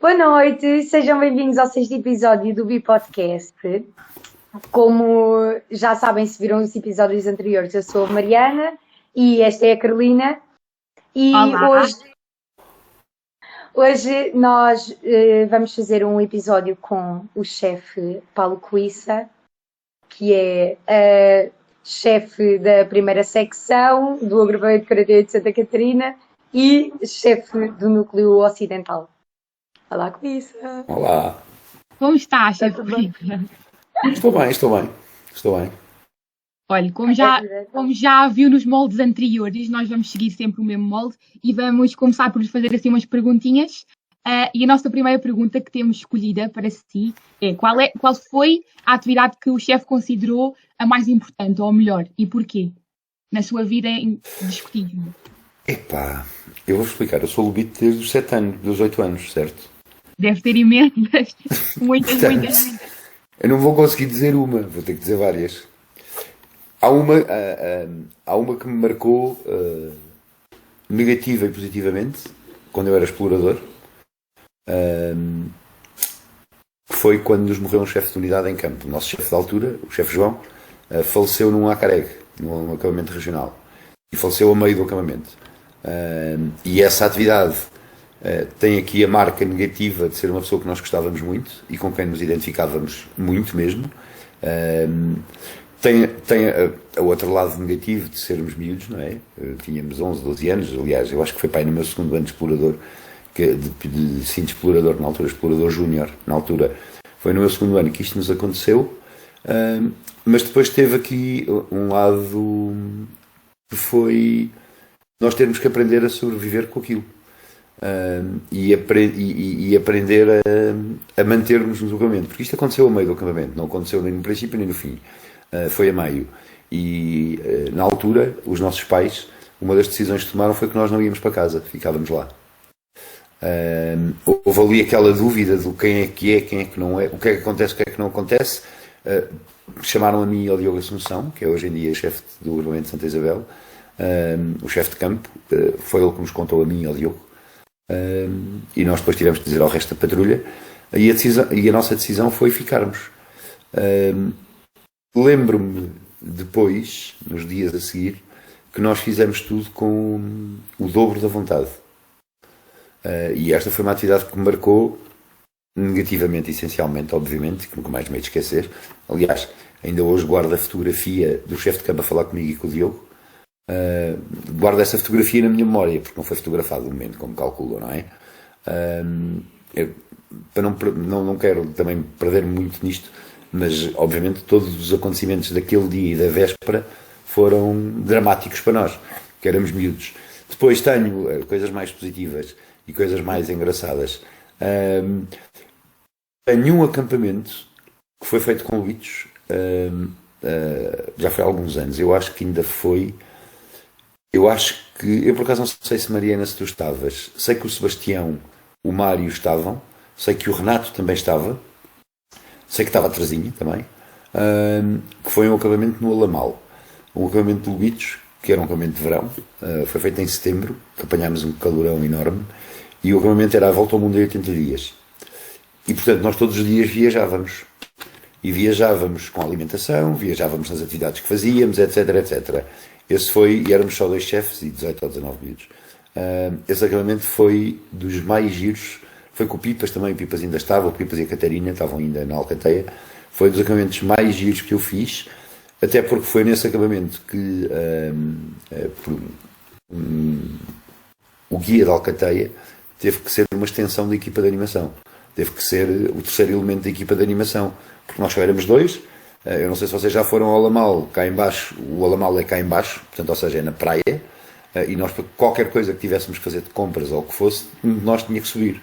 Boa noite, sejam bem-vindos ao sexto episódio do Bipodcast. Como já sabem, se viram os episódios anteriores, eu sou a Mariana e esta é a Carolina. E Olá. hoje nós vamos fazer um episódio com o chefe Paulo Coissa, que é chefe da primeira secção do agrupamento de Karatê de Santa Catarina e chefe do núcleo ocidental. Olá, Coissa. Olá, Como está, chefe? tudo bem? estou bem. Olha, como já viu nos moldes anteriores, nós vamos seguir sempre o mesmo molde e vamos começar por lhe fazer assim umas perguntinhas. E a nossa primeira pergunta que temos escolhida para si é qual foi a atividade que o chefe considerou a mais importante ou a melhor e porquê? Na sua vida indiscutível. Epá, eu vou explicar, eu sou lobito desde os 7 anos, dos 8 anos, certo? Deve ter imensas, muitas. Eu não vou conseguir dizer uma, vou ter que dizer várias. Há uma que me marcou negativa e positivamente, quando eu era explorador, que foi quando nos morreu um chefe de unidade em campo. O nosso chefe da altura, o chefe João, faleceu num acareg, num acampamento regional. E faleceu a meio do acampamento. E essa atividade tem aqui a marca negativa de ser uma pessoa que nós gostávamos muito e com quem nos identificávamos muito mesmo. Tem o outro lado negativo de sermos miúdos, não é? Tínhamos 11, 12 anos, aliás, eu acho que foi para aí no meu segundo ano de explorador, de explorador, na altura explorador júnior, na altura foi no meu segundo ano que isto nos aconteceu, mas depois teve aqui um lado que foi nós termos que aprender a sobreviver com aquilo. E aprender a manter-nos no acampamento, porque isto aconteceu a meio do acampamento, não aconteceu nem no princípio nem no fim, foi a meio. E na altura, os nossos pais, uma das decisões que tomaram foi que nós não íamos para casa, ficávamos lá. Houve ali aquela dúvida do quem é, quem é que não é, o que é que acontece, o que é que não acontece. Chamaram a mim e ao Diogo Assunção, que é hoje em dia chefe do agrupamento de Santa Isabel, o chefe de campo, foi ele que nos contou a mim e ao Diogo. E nós depois tivemos que dizer ao resto da patrulha e a nossa decisão foi ficarmos. Lembro-me depois, nos dias a seguir, que nós fizemos tudo com o dobro da vontade. E esta foi uma atividade que me marcou negativamente, essencialmente, obviamente, que nunca mais me hei de esquecer. Aliás, ainda hoje guardo a fotografia do chefe de campo a falar comigo e com o Diogo. Guardo essa fotografia na minha memória, porque não foi fotografado no momento, como calculo, não é? Não quero também perder muito nisto, mas obviamente todos os acontecimentos daquele dia e da véspera foram dramáticos para nós, que éramos miúdos. Depois tenho coisas mais positivas e coisas mais engraçadas. Tenho um acampamento que foi feito com lobitos, já foi há alguns anos, eu acho que ainda foi. Eu por acaso não sei se Mariana, se tu estavas, sei que o Sebastião, o Mário estavam, sei que o Renato também estava, sei que estava a Terezinha também, que foi um acampamento no Alamal, um acampamento de lobitos, que era um acampamento de verão, foi feito em setembro, que apanhámos um calorão enorme, e o acampamento era a volta ao mundo em 80 dias. E portanto nós todos os dias viajávamos. E viajávamos com a alimentação, viajávamos nas atividades que fazíamos, etc, etc. Esse foi, e éramos só 2 chefes e 18 ou 19 minutos. Esse acampamento foi dos mais giros, foi com o Pipas também, o Pipas ainda estava, o Pipas e a Catarina estavam ainda na Alcateia. Foi dos acampamentos mais giros que eu fiz, até porque foi nesse acampamento que o guia da Alcateia teve que ser uma extensão da equipa de animação. Teve que ser o terceiro elemento da equipa de animação, porque nós só éramos 2. Eu não sei se vocês já foram ao Alamal, cá em baixo, o Alamal é cá em baixo, portanto, ou seja, é na praia, e nós, para qualquer coisa que tivéssemos que fazer de compras ou o que fosse, nós tinha que subir.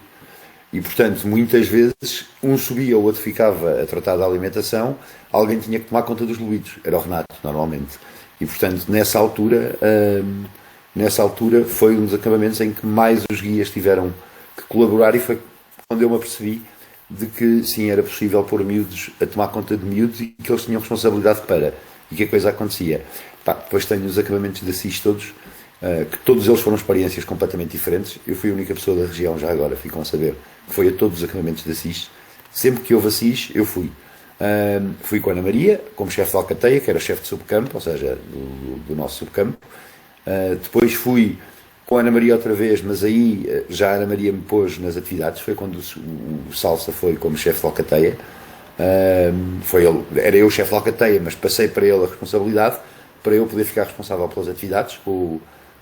E, portanto, muitas vezes, um subia, o outro ficava a tratar da alimentação, alguém tinha que tomar conta dos lobitos, era o Renato, normalmente. E, portanto, nessa altura foi um dos acampamentos em que mais os guias tiveram que colaborar, e foi quando eu me apercebi de que sim, era possível pôr miúdos a tomar conta de miúdos e que eles tinham responsabilidade para, e que a coisa acontecia. Depois tenho os acampamentos de Assis todos, que todos eles foram experiências completamente diferentes. Eu fui a única pessoa da região, já agora, ficam a saber, que foi a todos os acampamentos da SIS. Sempre que houve a SIS, eu fui. Fui com a Ana Maria, como chefe de Alcateia, que era chefe de subcampo, ou seja, do nosso subcampo. Depois fui com a Ana Maria outra vez, mas aí já a Ana Maria me pôs nas atividades. Foi quando o Salsa foi como chefe de Alcateia. Era eu o chefe de Alcateia, mas passei para ele a responsabilidade, para eu poder ficar responsável pelas atividades, com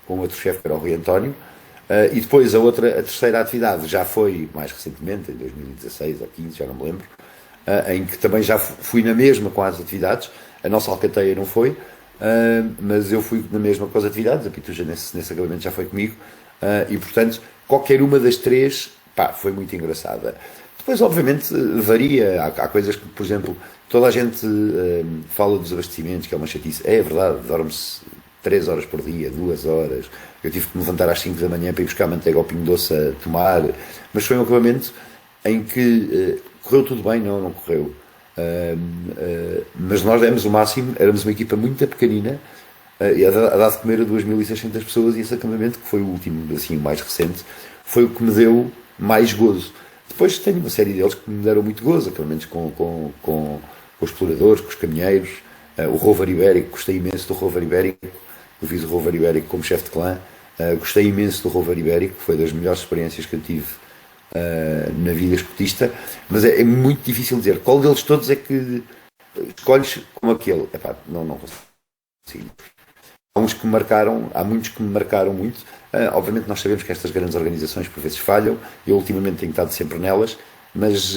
outro chefe, que era o Rui António. E depois a terceira atividade já foi mais recentemente, em 2016 ou 15, já não me lembro, em que também já fui na mesma com as atividades. A nossa Alcateia não foi, mas eu fui na mesma com as atividades. A Pituja nesse acampamento já foi comigo, e portanto qualquer uma das três, foi muito engraçada. Depois obviamente varia, há coisas que, por exemplo, toda a gente fala dos abastecimentos, que é uma chatice. É verdade, dorme-se 3 horas por dia, 2 horas. Eu tive que me levantar às 5 da manhã para ir buscar manteiga ao Pingo Doce a tomar, mas foi um acampamento em que correu tudo bem. Não correu, mas nós demos o máximo. Éramos uma equipa muito pequenina, e a dar de comer a 2.600 pessoas, e esse acampamento, que foi o último, assim, o mais recente, foi o que me deu mais gozo. Depois tenho uma série deles que me deram muito gozo, acampamentos com os exploradores, com os caminheiros, o Rover Ibérico. Gostei imenso do Rover Ibérico. Eu fiz o Rover Ibérico como chefe de clã. Gostei imenso do Rover Ibérico, foi das melhores experiências que eu tive na vida escotista, mas é muito difícil dizer qual deles todos é que escolhes como aquele. Não consigo. Há muitos que me marcaram muito. Obviamente nós sabemos que estas grandes organizações por vezes falham. Eu ultimamente tenho estado sempre nelas, mas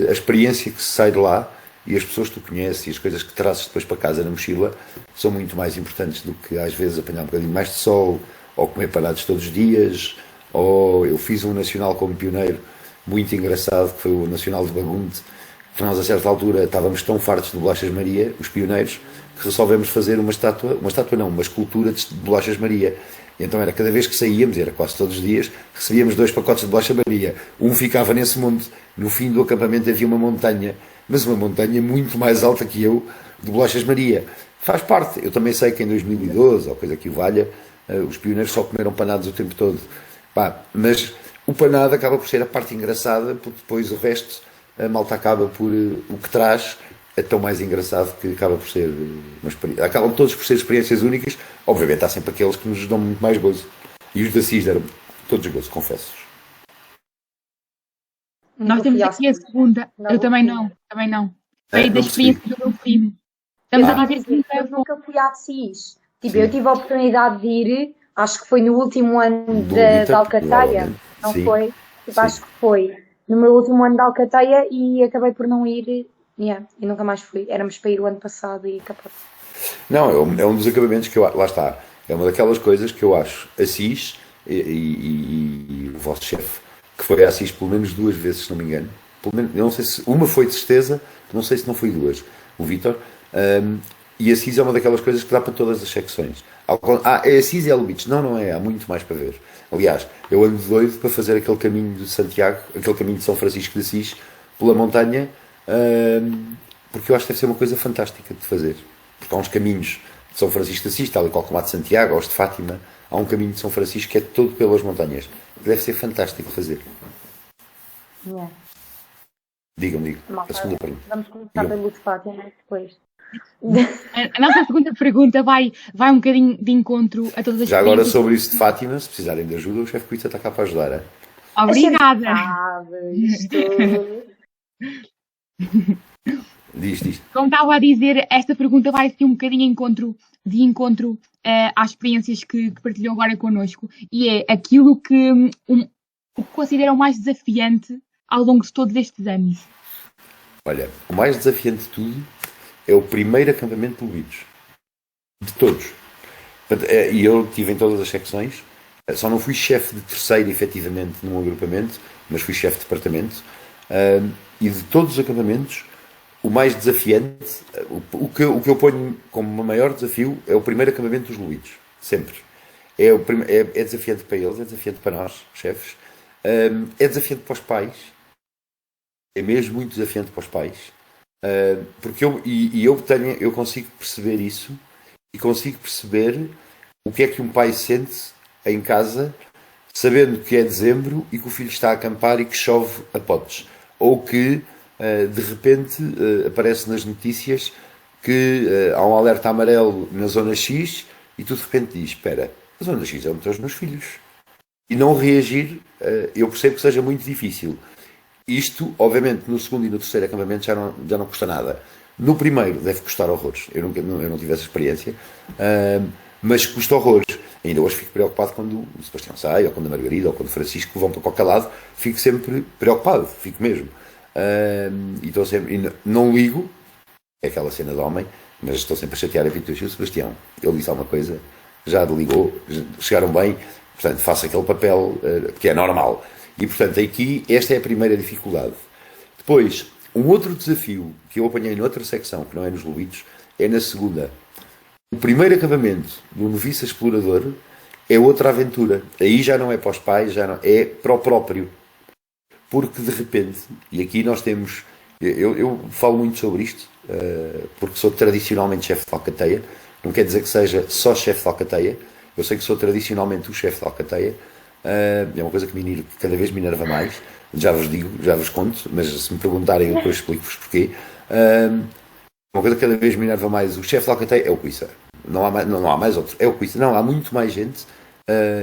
a experiência que se sai de lá, e as pessoas que tu conheces e as coisas que trazes depois para casa na mochila, são muito mais importantes do que às vezes apanhar um bocadinho mais de sol, ou comer parados todos os dias. Ou eu fiz um nacional como pioneiro muito engraçado, que foi o Nacional de Bagunte, que nós a certa altura estávamos tão fartos de bolachas Maria, os pioneiros, que resolvemos fazer uma escultura de bolachas Maria. E então era cada vez que saíamos, era quase todos os dias, recebíamos 2 pacotes de bolacha Maria. Um ficava nesse monte. No fim do acampamento havia uma montanha, mas uma montanha muito mais alta que eu, de bolachas Maria. Faz parte. Eu também sei que em 2012, ou coisa que o valha, os pioneiros só comeram panados o tempo todo. Mas o panado acaba por ser a parte engraçada, porque depois o resto, a malta acaba por... o que traz é tão mais engraçado, que acaba por ser uma experiência. Acabam todos por ser experiências únicas. Obviamente há sempre aqueles que nos dão muito mais gozo. E os da CIS deram todos gozo, confesso-vos. Nós temos aqui a segunda. Eu também não. Foi da experiência do meu primo. Estamos a dizer que eu nunca fui à CIS. Eu tive a oportunidade de ir, acho que foi no último ano da Alcateia. Não foi? Acho que foi no meu último ano da Alcateia, e acabei por não ir. E nunca mais fui. Éramos para ir o ano passado e acabou. Não, é um dos acampamentos que eu... Lá está. É uma daquelas coisas que eu acho. A CIS e o vosso chefe, que foi à CIS pelo menos 2 vezes, se não me engano. Pelo menos, eu não sei se... Uma foi de certeza, não sei se não foi 2. O Vítor. E a CIS é uma daquelas coisas que dá para todas as secções. É a CIS e a Lubitsch. Não é. Há muito mais para ver. Aliás, eu ando doido para fazer aquele caminho de Santiago, aquele caminho de São Francisco de Assis, pela montanha, porque eu acho que deve ser uma coisa fantástica de fazer. Porque há uns caminhos de São Francisco de Assis, tal e qual como há de Santiago, ou os de Fátima, há um caminho de São Francisco que é todo pelas montanhas. Deve ser fantástico de fazer. Diga-me. A segunda pergunta. Vamos começar pelo de Fátima depois. A nossa segunda pergunta vai um bocadinho de encontro a todas as Já agora sobre isso de Fátima, se precisarem de ajuda, o chefe Cuita está cá para ajudar. Hein? Obrigada. Diz. Como estava a dizer, esta pergunta vai ser um bocadinho de encontro às experiências que partilham agora connosco, e é aquilo que consideram mais desafiante ao longo de todos estes anos. Olha, o mais desafiante de tudo é o primeiro acampamento de Lubitsch. De todos. E eu estive em todas as secções. Só não fui chefe de terceiro, efetivamente, num agrupamento, mas fui chefe de departamento. E de todos os acampamentos, o mais desafiante, o que eu ponho como maior desafio, é o primeiro acampamento dos Lubitsch. Sempre. É desafiante para eles, é desafiante para nós, chefes. É desafiante para os pais. É mesmo muito desafiante para os pais. Porque eu consigo perceber isso, e consigo perceber o que é que um pai sente em casa, sabendo que é dezembro e que o filho está a acampar e que chove a potes. Ou que, de repente, aparece nas notícias que há um alerta amarelo na zona X e tu de repente dizes, espera, a zona X é onde estão os meus filhos. E não reagir, eu percebo que seja muito difícil. Isto, obviamente, no segundo e no terceiro acampamento já não custa nada. No primeiro deve custar horrores. Eu não tive essa experiência. Mas custa horrores. Ainda hoje fico preocupado quando o Sebastião sai, ou quando a Margarida, ou quando o Francisco vão para qualquer lado. Fico sempre preocupado. Fico mesmo. E estou sempre... E não ligo. É aquela cena de homem. Mas estou sempre a chatear a Vitor e o Sebastião. Ele disse alguma coisa. Já ligou. Chegaram bem. Portanto, faço aquele papel que é normal. E, portanto, aqui, esta é a primeira dificuldade. Depois, um outro desafio que eu apanhei noutra secção, que não é nos Lobitos, é na segunda. O primeiro acampamento do noviço explorador é outra aventura. Aí já não é para os pais, já não, é para o próprio. Porque, de repente, e aqui nós temos... Eu falo muito sobre isto, porque sou tradicionalmente chefe de alcateia. Não quer dizer que seja só chefe de alcateia. Eu sei que sou tradicionalmente o chefe de alcateia. É uma coisa que cada vez me enerva mais. Já vos digo, já vos conto, mas se me perguntarem eu depois explico-vos porquê. Uma coisa que cada vez me enerva mais, o chefe de alcateia é o Cuissa. Não há mais outro, é o Cuissa. Não, há muito mais gente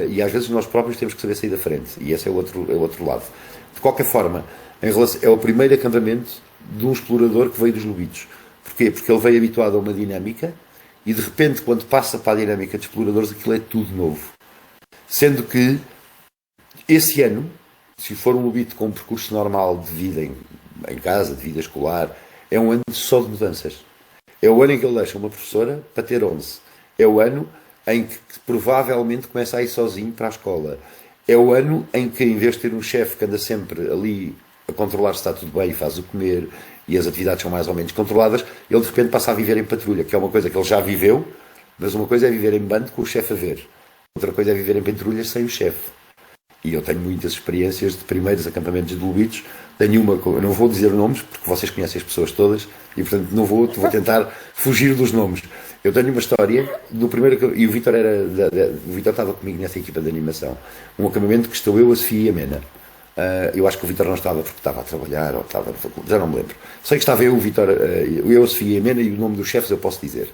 e às vezes nós próprios temos que saber sair da frente. E esse é o outro lado. De qualquer forma, é o primeiro acampamento de um explorador que veio dos Lobitos. Porquê? Porque ele veio habituado a uma dinâmica e de repente, quando passa para a dinâmica de exploradores, aquilo é tudo novo. Sendo que esse ano, se for um lobito com um percurso normal de vida em casa, de vida escolar, é um ano só de mudanças. É o ano em que ele deixa uma professora para ter 11. É o ano em que provavelmente começa a ir sozinho para a escola. É o ano em que, em vez de ter um chefe que anda sempre ali a controlar se está tudo bem e faz o comer e as atividades são mais ou menos controladas, ele de repente passa a viver em patrulha, que é uma coisa que ele já viveu, mas uma coisa é viver em bando com o chefe a ver. Outra coisa é viver em patrulhas sem o chefe. E eu tenho muitas experiências de primeiros acampamentos de lobitos. Tenho uma, eu não vou dizer nomes, porque vocês conhecem as pessoas todas, e portanto vou tentar fugir dos nomes. Eu tenho uma história do primeiro, e o Vítor estava comigo nessa equipa de animação, um acampamento que estou eu, a Sofia e a Mena. Eu acho que o Vítor não estava porque estava a trabalhar, ou estava na faculdade, já não me lembro. Sei que estava eu, o Vítor, eu, a Sofia e a Mena, e o nome dos chefes eu posso dizer.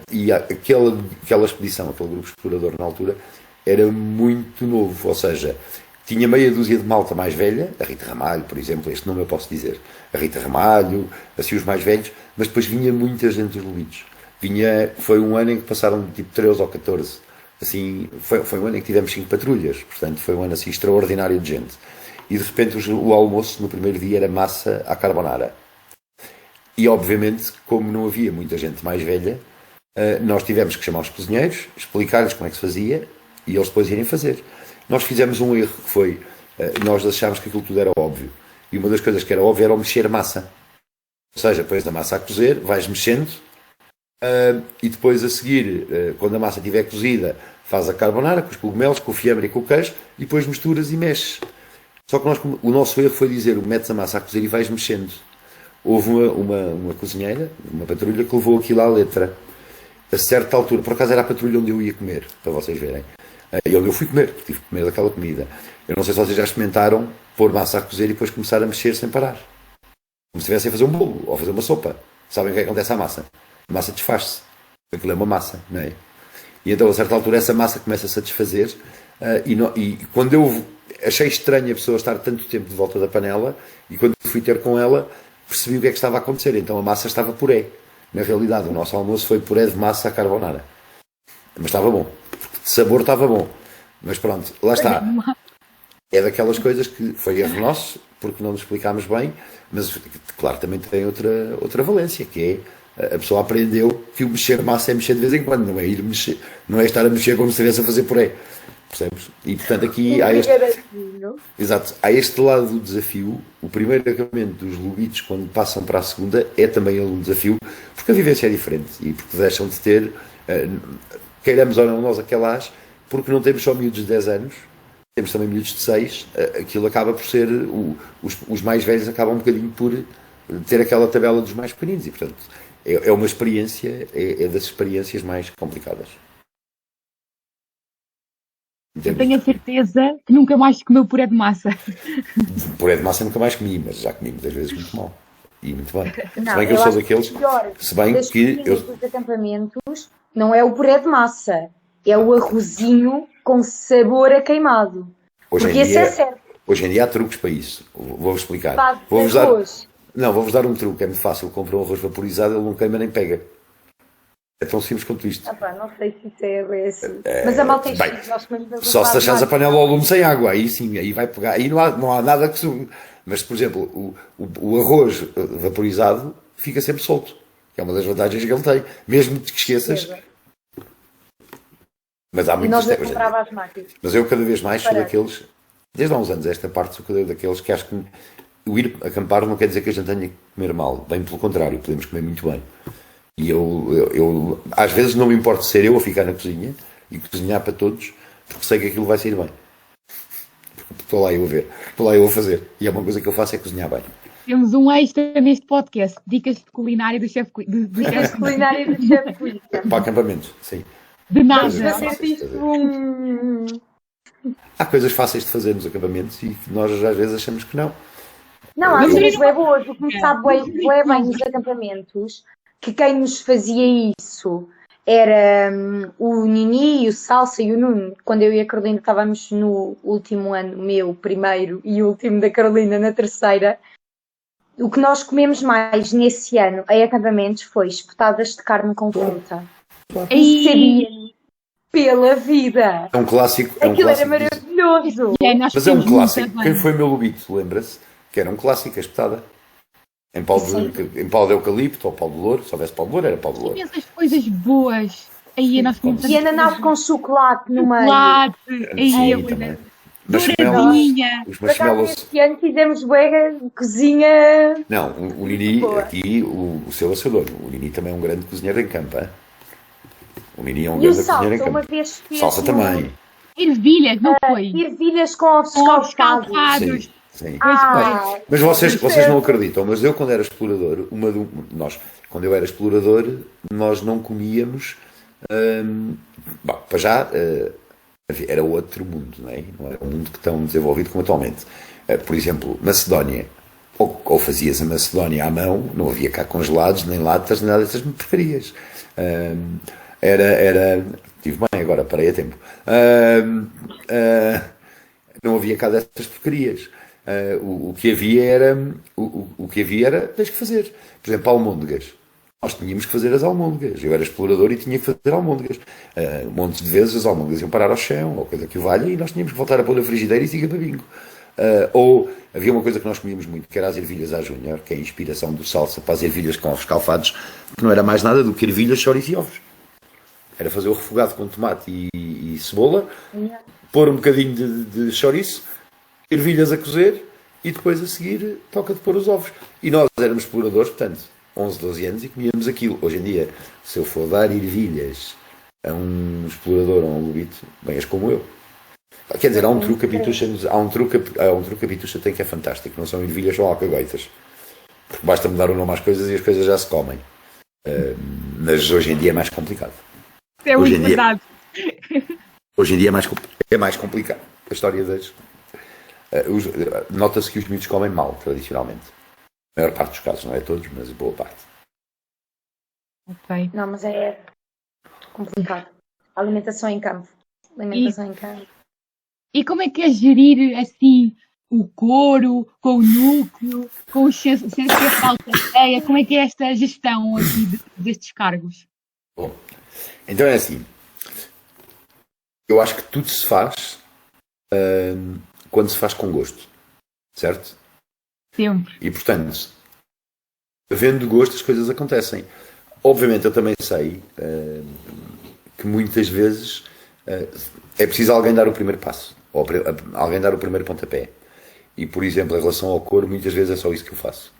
E aquela expedição, aquele grupo explorador na altura, era muito novo, ou seja, tinha meia dúzia de malta mais velha, a Rita Ramalho, por exemplo, este nome eu posso dizer, a Rita Ramalho, assim os mais velhos, mas depois vinha muita gente dos Lobitos. Foi um ano em que passaram tipo 13 ou 14, assim, foi um ano em que tivemos 5 patrulhas, portanto foi um ano assim extraordinário de gente. E de repente o almoço no primeiro dia era massa à carbonara. E obviamente, como não havia muita gente mais velha, nós tivemos que chamar os cozinheiros, explicar-lhes como é que se fazia, e eles depois irem fazer. Nós fizemos um erro que foi, nós achámos que aquilo tudo era óbvio. E uma das coisas que era óbvio era o mexer a massa. Ou seja, pões a massa a cozer, vais mexendo, e depois a seguir, quando a massa estiver cozida, faz a carbonara com os cogumelos, com o fiambre e com o queijo, e depois misturas e mexes. Só que o nosso erro foi dizer, metes a massa a cozer e vais mexendo. Houve uma cozinheira, uma patrulha, que levou aquilo à letra. A certa altura, por acaso era a patrulha onde eu ia comer, para vocês verem. E onde eu fui comer, porque tive que comer daquela comida. Eu não sei se vocês já experimentaram pôr massa a cozer e depois começar a mexer sem parar. Como se estivessem a fazer um bolo ou a fazer uma sopa. Sabem o que é que acontece à massa? A massa desfaz-se. Aquilo é uma massa, não é? E então, a certa altura, essa massa começa-se a desfazer. E quando eu achei estranho a pessoa estar tanto tempo de volta da panela, e quando fui ter com ela, percebi o que é que estava a acontecer. Então a massa estava puré. Na realidade, o nosso almoço foi puré de massa à carbonara. Mas estava bom. De sabor estava bom. Mas pronto, lá está. É daquelas coisas que foi erro nosso, porque não nos explicámos bem, mas claro, também tem outra valência, que é a pessoa aprendeu que o mexer massa é mexer de vez em quando, não é ir mexer, não é estar a mexer como se estivesse a fazer puré. Percebes? E portanto aqui há este lado do desafio. O primeiro acampamento dos Lobitos, quando passam para a segunda, é também um desafio, porque a vivência é diferente e porque deixam de ter, queiramos ou não nós aquelas, porque não temos só miúdos de 10 anos, temos também miúdos de 6, aquilo acaba por ser, os mais velhos acabam um bocadinho por ter aquela tabela dos mais pequeninos e portanto é uma experiência, é das experiências mais complicadas. Eu tenho a certeza que nunca mais comeu puré de massa. Puré de massa nunca mais comi, mas já comi muitas vezes muito mal. E muito bem. Não, se bem que eu sou daqueles. Se bem das que comidas dos acampamentos não é o puré de massa, é o arrozinho com sabor a queimado. Hoje Porque em esse dia, é certo. Hoje em dia há truques para isso. Vou-vos explicar. Vou-vos dar um truque. É muito fácil. Comprar um arroz vaporizado, ele não queima nem pega. É tão simples quanto isto. Não sei se isso é assim. Mas a malta é chique, nós comemos arroz. Só se deixares a panela ao lume sem água, aí sim, aí vai pegar. Aí não há nada que suba. Mas, por exemplo, o arroz vaporizado fica sempre solto. É uma das vantagens que ele tem. Mesmo que te esqueças. Mas há muitos. Mas eu cada vez mais sou daqueles. Desde há uns anos, esta parte sou daqueles que acho que o ir acampar não quer dizer que a gente tenha que comer mal. Bem pelo contrário, podemos comer muito bem. E eu às vezes não me importo ser eu a ficar na cozinha e cozinhar para todos, porque sei que aquilo vai sair bem. Estou lá eu a ver, estou lá eu a fazer. E é uma coisa que eu faço é cozinhar bem. Temos um extra neste podcast, dicas de culinária do chefe Dicas de culinária do chefe Cuica. Para acampamentos, sim. De nada. Há coisas fáceis de fazer nos acampamentos e que nós às vezes achamos que não. Não, há coisas bem boas. O que me sabe bem nos acampamentos, que quem nos fazia isso era o Nini, o Salsa e o Nuno. Quando eu e a Carolina estávamos no último ano, meu primeiro e último da Carolina na terceira, o que nós comemos mais nesse ano em acampamentos foi espetadas de carne com fruta. E sabia pela vida. É um clássico. Aquilo era maravilhoso. Mas é um clássico. Quem foi meu lobito, lembra-se? Que era um clássico, a espetada. Em pau de eucalipto ou pau de louro. Se houvesse pau de louro, era pau de louro. E essas coisas boas. Aí nós e ananás com chocolate no meio. Chocolate. Aí também. Douradinha. Os marshmallows. Este ano fizemos bué cozinha. Não, o Nini, aqui, o seu assador. O Nini também é um grande cozinheiro em campo. Hein? O Nini é um grande cozinheiro em campo. Uma vez salsa também. Ervilhas, não foi? Ervilhas com ovos escalfados. Sim. Mas vocês não acreditam, mas eu quando era explorador, quando eu era explorador, nós não comíamos, para já, era outro mundo, não é? Não era um mundo que tão desenvolvido como atualmente. Por exemplo, Macedónia, ou fazias a Macedónia à mão, não havia cá congelados, nem latas, nem nada dessas porcarias. Estive bem agora, parei a tempo. Não havia cá dessas porcarias. O que havia era tens que fazer. Por exemplo, almôndegas. Nós tínhamos que fazer as almôndegas. Eu era explorador e tinha que fazer almôndegas. Montes de vezes as almôndegas iam parar ao chão, ou coisa que o valha, e nós tínhamos que voltar a pôr na frigideira e siga para bingo. Ou havia uma coisa que nós comíamos muito, que era as ervilhas à júnior, que é a inspiração do Salsa para as ervilhas com ovos escalfados, que não era mais nada do que ervilhas, chouriço e ovos. Era fazer o refogado com tomate e cebola, pôr um bocadinho de chouriço, ervilhas a cozer e depois a seguir toca de pôr os ovos. E nós éramos exploradores, portanto, 11, 12 anos e comíamos aquilo. Hoje em dia, se eu for dar ervilhas a um explorador ou a um lobito, venhas como eu. Quer dizer, há um truque a pitucha tem que é fantástico, não são ervilhas, são alcagoitas. Porque basta mudar o nome às coisas e as coisas já se comem. Mas hoje em dia é mais complicado. É muito verdade. Hoje em dia é mais complicado. A história das... nota-se que os miúdos comem mal, tradicionalmente. A maior parte dos casos, não é todos, mas a boa parte. Ok. Não, mas é complicado. Alimentação em campo. E como é que é gerir, assim, o couro, com o núcleo, com o chefe de alcateia? Como é que é esta gestão aqui destes cargos? Bom, então é assim. Eu acho que tudo se faz quando se faz com gosto. Certo? Sempre. E, portanto, havendo gosto, as coisas acontecem. Obviamente, eu também sei que muitas vezes é preciso alguém dar o primeiro passo, ou alguém dar o primeiro pontapé. E, por exemplo, em relação ao coro, muitas vezes é só isso que eu faço.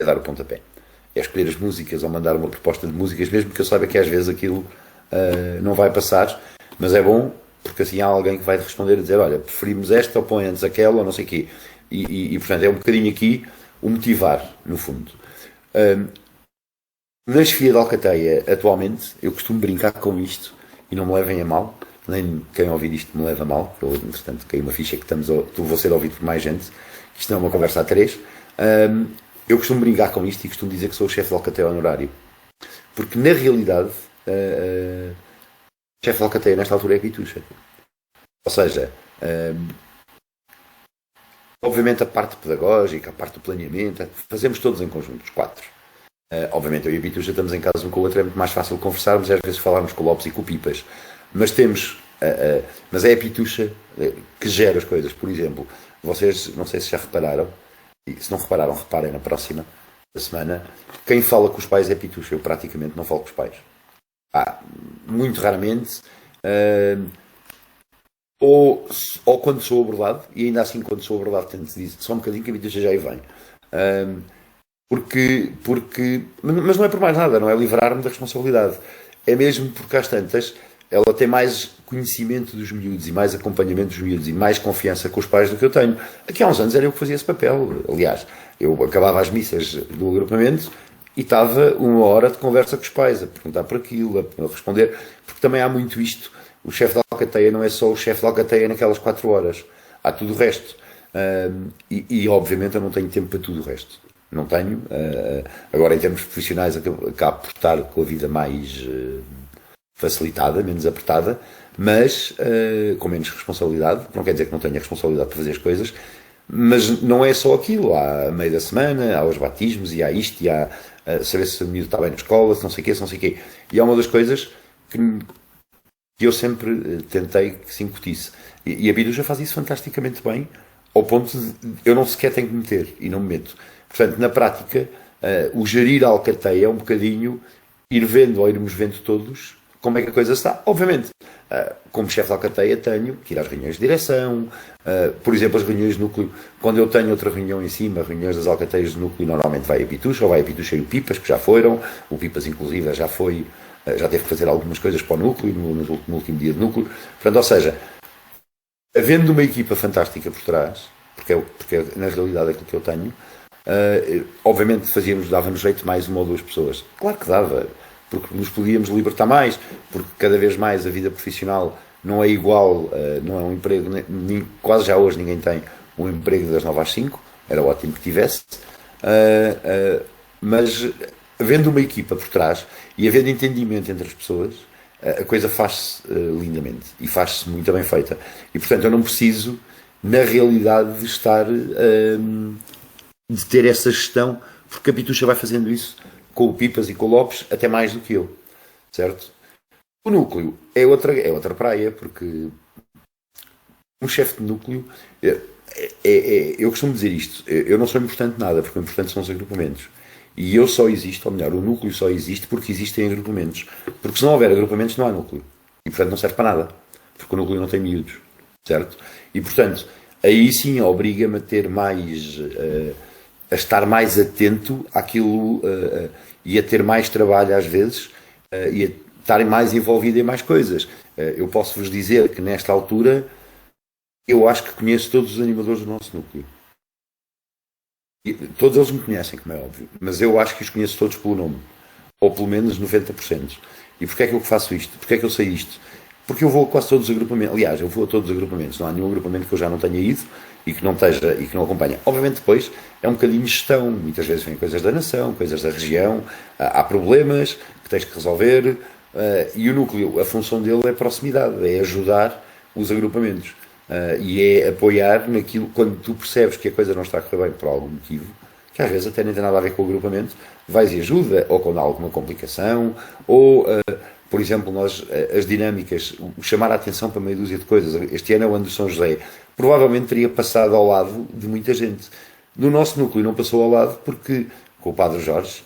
É dar o pontapé. É escolher as músicas, ou mandar uma proposta de músicas, mesmo que eu saiba que às vezes aquilo não vai passar, mas é bom, porque assim há alguém que vai responder e dizer, olha, preferimos esta, ou põe antes aquela, ou não sei o quê. E, portanto, é um bocadinho aqui o motivar, no fundo. Na chefia de alcateia, atualmente, eu costumo brincar com isto, e não me levem a mal, nem quem ouvir isto me leva mal, que eu, entretanto, caiu uma ficha que vou ser ouvido por mais gente, que isto não é uma conversa a três. Eu costumo brincar com isto e costumo dizer que sou o chefe de Alcateia honorário. Porque, na realidade, o chefe de Alcateia, nesta altura, é Pitucha. Ou seja, obviamente a parte pedagógica, a parte do planeamento, fazemos todos em conjunto, os quatro. Obviamente eu e a Pitucha estamos em casa um com o outro, é muito mais fácil conversarmos e às vezes falarmos com o Lopes e com o Pipas. Mas mas é a Pitucha que gera as coisas. Por exemplo, vocês, não sei se já repararam, e se não repararam, reparem na próxima semana, quem fala com os pais é a Pitucha. Eu praticamente não falo com os pais. Muito raramente, ou quando sou abordado, e ainda assim quando sou abordado tento dizer só um bocadinho que a Pitucha já aí vem. Mas não é por mais nada, não é livrar-me da responsabilidade. É mesmo porque às tantas ela tem mais conhecimento dos miúdos e mais acompanhamento dos miúdos e mais confiança com os pais do que eu tenho. Aqui há uns anos era eu que fazia esse papel. Aliás, eu acabava as missas do agrupamento e estava 1 hora de conversa com os pais, a perguntar por aquilo, a responder, porque também há muito isto. O chefe da Alcateia não é só o chefe da Alcateia naquelas 4 horas. Há tudo o resto. E obviamente eu não tenho tempo para tudo o resto. Não tenho. Agora, em termos profissionais, acabo por estar com a vida mais facilitada, menos apertada, mas com menos responsabilidade. Não quer dizer que não tenha responsabilidade para fazer as coisas, mas não é só aquilo. Há a meio da semana, há os batismos, e há isto, e há saber se o miúdo está bem na escola, se não sei o quê, se não sei o quê. E é uma das coisas que eu sempre tentei que se incutisse. E a Bidu já faz isso fantasticamente bem, ao ponto de eu não sequer tenho que meter, e não me meto. Portanto, na prática, o gerir a Alcateia é um bocadinho ir vendo, ou irmos vendo todos, como é que a coisa está. Obviamente, como chefe de Alcateia, tenho que ir às reuniões de direção, por exemplo, as reuniões de núcleo. Quando eu tenho outra reunião em cima, reuniões das Alcateias de núcleo, normalmente vai a Pitucha, ou vai a Pitucha e o Pipas, que já foram. O Pipas, inclusive, já teve que fazer algumas coisas para o núcleo, no último dia de núcleo. Portanto, ou seja, havendo uma equipa fantástica por trás, porque na realidade aquilo que eu tenho, obviamente dava-nos jeito mais 1 ou 2 pessoas. Claro que dava, porque nos podíamos libertar mais, porque cada vez mais a vida profissional não é igual, não é um emprego, quase já hoje ninguém tem um emprego das 9 às 5, era ótimo que tivesse, mas havendo uma equipa por trás e havendo entendimento entre as pessoas, a coisa faz-se lindamente e faz-se muito bem feita. E portanto eu não preciso, na realidade, de estar de ter essa gestão, porque a Pitucha vai fazendo isso com o Pipas e com o Lopes até mais do que eu, certo? O núcleo é outra praia, porque um chefe de núcleo, eu costumo dizer isto, eu não sou importante nada, porque o importante são os agrupamentos. E eu só existo, ou melhor, o núcleo só existe porque existem agrupamentos. Porque se não houver agrupamentos não há núcleo. E portanto não serve para nada, porque o núcleo não tem miúdos, certo? E portanto, aí sim obriga-me a ter mais... a estar mais atento àquilo e a ter mais trabalho às vezes e a estar mais envolvido em mais coisas. Eu posso vos dizer que nesta altura eu acho que conheço todos os animadores do nosso núcleo. E todos eles me conhecem, como é óbvio, mas eu acho que os conheço todos pelo nome, ou pelo menos 90%. E porquê é que eu faço isto? Porquê é que eu sei isto? Porque eu vou a quase todos os agrupamentos. Aliás, eu vou a todos os agrupamentos. Não há nenhum agrupamento que eu já não tenha ido e que não esteja e que não acompanhe. Obviamente depois é um bocadinho de gestão. Muitas vezes vêm coisas da nação, coisas da região, há problemas que tens que resolver, e o núcleo, a função dele é proximidade, é ajudar os agrupamentos. E é apoiar naquilo, quando tu percebes que a coisa não está a correr bem por algum motivo, que às vezes até nem tem nada a ver com o agrupamento, vais e ajuda, ou quando há alguma complicação, ou, por exemplo, nós, as dinâmicas, o chamar a atenção para meia dúzia de coisas. Este ano é o ano do São José, provavelmente teria passado ao lado de muita gente. No nosso núcleo não passou ao lado porque, com o Padre Jorge,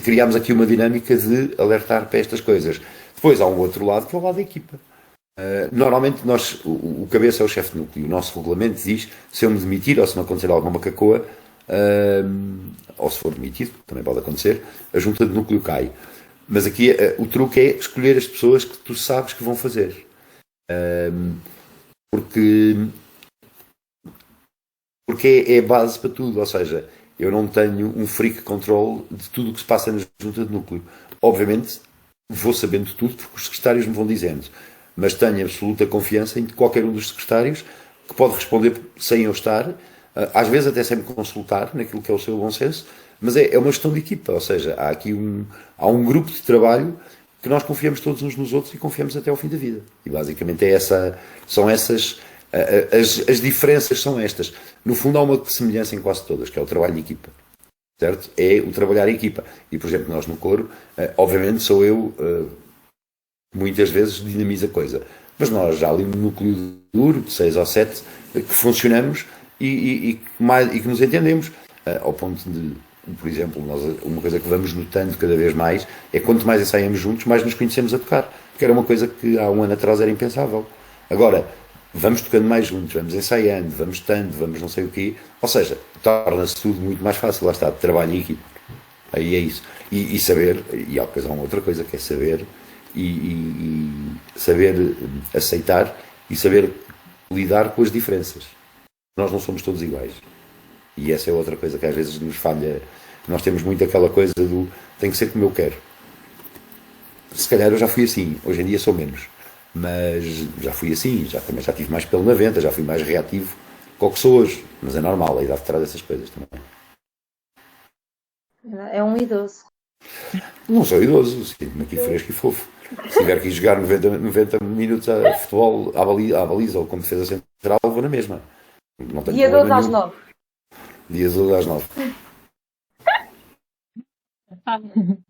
criámos aqui uma dinâmica de alertar para estas coisas. Depois há um outro lado que é o lado da equipa. Normalmente o cabeça é o chefe de núcleo. O nosso regulamento diz, se eu me demitir ou se me acontecer alguma cacoa, ou se for demitido, também pode acontecer, a junta de núcleo cai. Mas aqui o truque é escolher as pessoas que tu sabes que vão fazer. Porque é base para tudo. Ou seja, eu não tenho um freak control de tudo o que se passa na junta de núcleo. Obviamente, vou sabendo tudo porque os secretários me vão dizendo, mas tenho absoluta confiança em qualquer um dos secretários que pode responder sem eu estar, às vezes até sem me consultar naquilo que é o seu bom senso, mas é uma gestão de equipa, ou seja, há aqui um grupo de trabalho que nós confiamos todos uns nos outros e confiamos até ao fim da vida. E basicamente são essas, as diferenças são estas. No fundo há uma semelhança em quase todas, que é o trabalho de equipa. Certo? É o trabalhar em equipa. E, por exemplo, nós no coro, obviamente sou eu, muitas vezes dinamiza a coisa. Mas nós já ali no núcleo duro, de 6 ou 7, que funcionamos e que nos entendemos. Ao ponto de, por exemplo, uma coisa que vamos notando cada vez mais é quanto mais ensaiamos juntos, mais nos conhecemos a tocar. Que era uma coisa que há um ano atrás era impensável. Agora, vamos tocando mais juntos, vamos ensaiando, vamos estando, vamos não sei o quê. Ou seja, torna-se tudo muito mais fácil. Lá está, de trabalho em equipe. Aí é isso. E saber, e há uma outra coisa que é saber, e saber aceitar e saber lidar com as diferenças. Nós não somos todos iguais. E essa é outra coisa que às vezes nos falha. Nós temos muito aquela coisa do tem que ser como eu quero. Se calhar eu já fui assim, hoje em dia sou menos. Mas já fui assim, também já tive mais pelo na venta, já fui mais reativo com o que sou hoje. Mas é normal, a idade traz essas coisas também. É um idoso. Não sou idoso, sinto-me aqui fresco e fofo. Se tiver que ir jogar 90 minutos a futebol à baliza ou como defesa central, vou na mesma. Não tenho Dia 12 problema às nenhum. 9. Dia 12 às 9.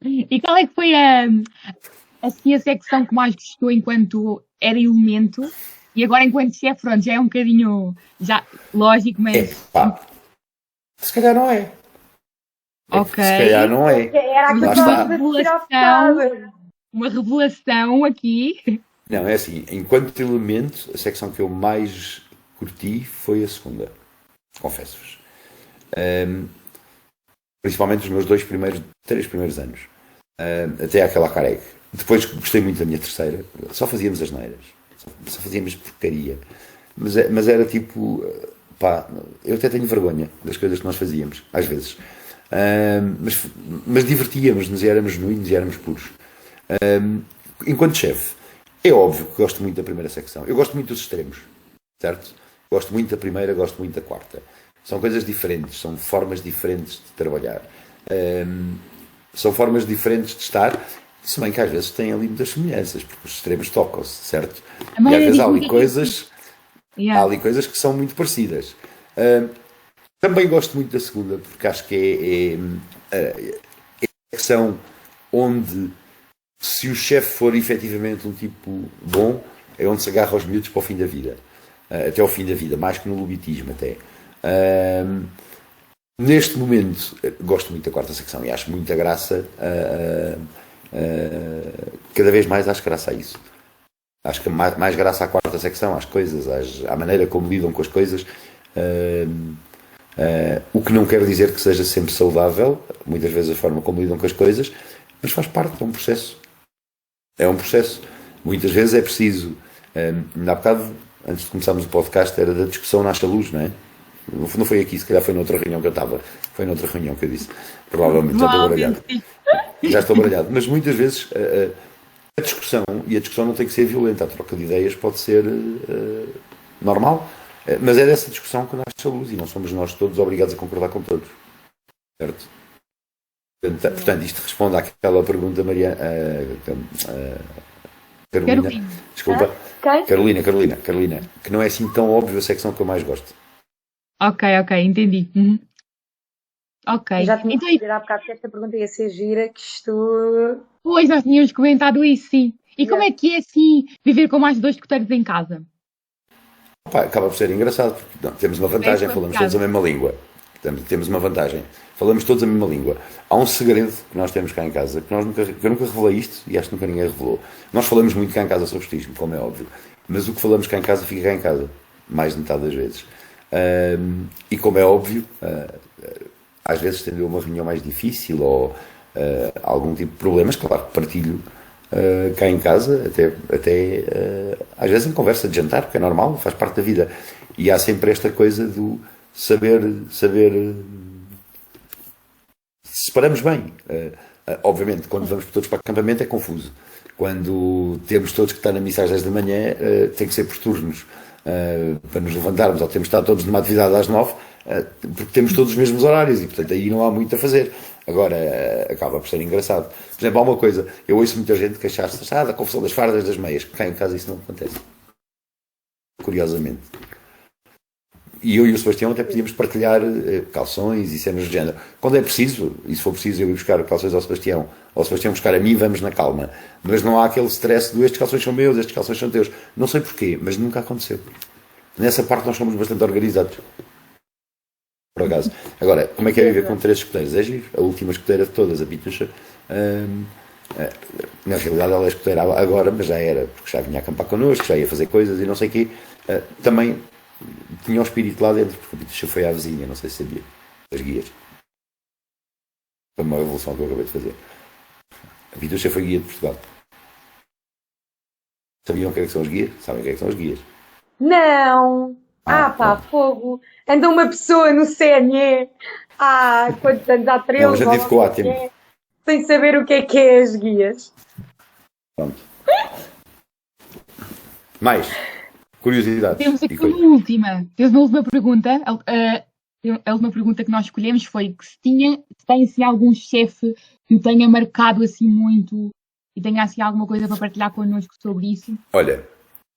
E qual é que foi assim, a secção que mais gostou enquanto era elemento? E agora enquanto chefe, pronto, já é um bocadinho já lógico, mas... Se calhar não é. Ok. Se calhar não é. Era uma revelação aqui. Não, é assim, enquanto elemento, a secção que eu mais curti foi a segunda. Confesso-vos. Principalmente os meus 3 primeiros anos. Até àquela careca. Depois gostei muito da minha terceira. Só fazíamos as neiras. Só fazíamos porcaria. Mas era tipo... Pá, eu até tenho vergonha das coisas que nós fazíamos, às vezes. Mas divertíamos-nos e éramos genuínos e éramos puros. Enquanto chefe, é óbvio que gosto muito da primeira secção. Eu gosto muito dos extremos, certo? Gosto muito da primeira, gosto muito da quarta. São coisas diferentes, são formas diferentes de trabalhar. São formas diferentes de estar, se bem que às vezes têm ali muitas semelhanças, porque os extremos tocam-se, certo? E às vezes há ali coisas que são muito parecidas. Também gosto muito da segunda, porque acho que é a secção onde, se o chefe for efetivamente um tipo bom, é onde se agarra aos miúdos para o fim da vida. Até ao fim da vida, mais que no lobitismo até. Neste momento, gosto muito da quarta secção e acho muita graça. Cada vez mais acho graça a isso. Acho que mais graça à quarta secção, às coisas, à maneira como lidam com as coisas. O que não quer dizer que seja sempre saudável, muitas vezes a forma como lidam com as coisas, mas faz parte, é um processo. É um processo. Muitas vezes é preciso. Há bocado, antes de começarmos o podcast, era da discussão nasce a luz, não é? Não foi aqui, se calhar foi noutra reunião que eu estava. Foi noutra reunião que eu disse. Provavelmente, já estou baralhado. Já estou baralhado. Mas muitas vezes a discussão, e a discussão não tem que ser violenta, a troca de ideias pode ser normal. Mas é dessa discussão que nasce a luz e não somos nós todos obrigados a concordar com todos. Certo? Portanto, isto responde àquela pergunta, Maria. Carolina. Desculpa. Carolina. Que não é assim tão óbvio a secção que eu mais gosto. Ok, entendi. Ok. Já tinha que dizer há bocado que esta pergunta ia ser gira, que isto... Pois, nós tínhamos comentado isso, sim. E como é que é, assim, viver com mais 2 escuteiros em casa? Acaba por ser engraçado, porque temos uma vantagem, falamos todos a mesma língua. Temos uma vantagem. Falamos todos a mesma língua. Há um segredo que nós temos cá em casa, que eu nunca revelei isto, e acho que nunca ninguém revelou. Nós falamos muito cá em casa sobre estismo, como é óbvio. Mas o que falamos cá em casa fica cá em casa. Mais de metade das vezes. E como é óbvio, às vezes tendo uma reunião mais difícil ou algum tipo de problemas, claro, partilho cá em casa, até às vezes em conversa de jantar, porque é normal, faz parte da vida. E há sempre esta coisa do saber separamos bem. Obviamente, quando vamos todos para acampamento é confuso. quando temos todos que estar na missa às 10 da manhã, tem que ser por turnos, para nos levantarmos, ou temos de estar todos numa atividade às 9, porque temos todos os mesmos horários, e portanto aí não há muito a fazer. Agora, acaba por ser engraçado. Por exemplo, há uma coisa, eu ouço muita gente queixar-se da confusão das fardas, das meias, que cá em casa isso não acontece. Curiosamente. E eu e o Sebastião até podíamos partilhar calções e cenas do género. Quando é preciso, e se for preciso eu ir buscar calções ao Sebastião, ou o Sebastião buscar a mim, vamos na calma. Mas não há aquele stress de estes calções são meus, estes calções são teus. Não sei porquê, mas nunca aconteceu. Nessa parte nós somos bastante organizados. Por acaso. Agora, como é que é viver com 3 escuteiros? É giro. A última escuteira de todas, a Pitucha, na realidade ela é escuteira agora, mas já era, porque já vinha a acampar connosco, já ia fazer coisas e não sei o quê. Também tinha o espírito lá dentro, porque a Pitucha foi à vizinha, não sei se sabia, as guias. Foi uma revolução que eu acabei de fazer. A Pitucha foi guia de Portugal. Sabiam o que é que são os guias? Sabem o que é que são os guias? Não! Pá, fogo! Anda uma pessoa no CNE há quantos anos? Há 13 não, já tive Coatem. Sem saber o que é as guias. Pronto. Mais curiosidades. Temos aqui uma última. Temos uma última pergunta. A última pergunta que nós escolhemos foi que se tem assim algum chefe que o tenha marcado assim muito e tenha assim alguma coisa para partilhar connosco sobre isso. Olha,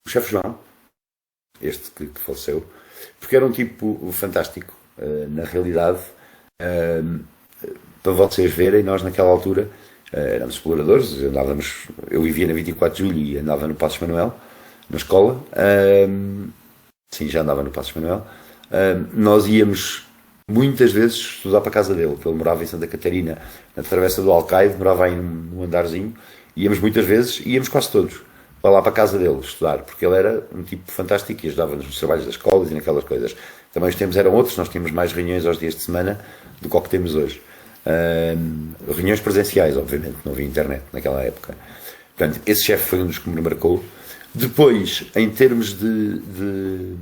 o chefe João, este que faleceu, porque era um tipo fantástico, na realidade, para vocês verem, nós naquela altura éramos exploradores, eu vivia na 24 de Julho e andava no Passos Manuel, na escola, sim, já andava no Passos Manuel, nós íamos muitas vezes estudar para a casa dele, que ele morava em Santa Catarina, na Travessa do Alcaide, morava aí num andarzinho, íamos muitas vezes, íamos quase todos, para lá para a casa dele estudar, porque ele era um tipo fantástico e ajudava-nos nos trabalhos das escolas e naquelas coisas. Também os tempos eram outros, nós tínhamos mais reuniões aos dias de semana do que o que temos hoje. Reuniões presenciais, obviamente, não havia internet naquela época. Portanto, esse chefe foi um dos que me marcou. Depois, em termos de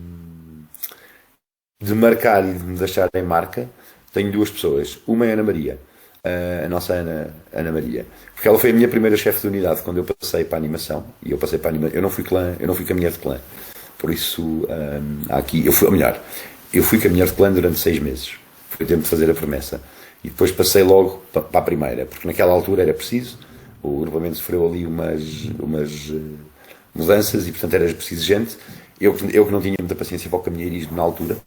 marcar e de me deixar em marca, tenho 2 pessoas. Uma é a Ana Maria, a nossa Ana Maria, porque ela foi a minha primeira chefe de unidade quando eu passei para a animação, e eu passei para a animação, eu não fui caminhar de clã, por isso aqui, eu fui caminhar de clã durante 6 meses, foi o tempo de fazer a promessa, e depois passei logo para a primeira, porque naquela altura era preciso, o grupamento sofreu ali umas mudanças e portanto era preciso gente. Eu que não tinha muita paciência para o caminheirismo na altura,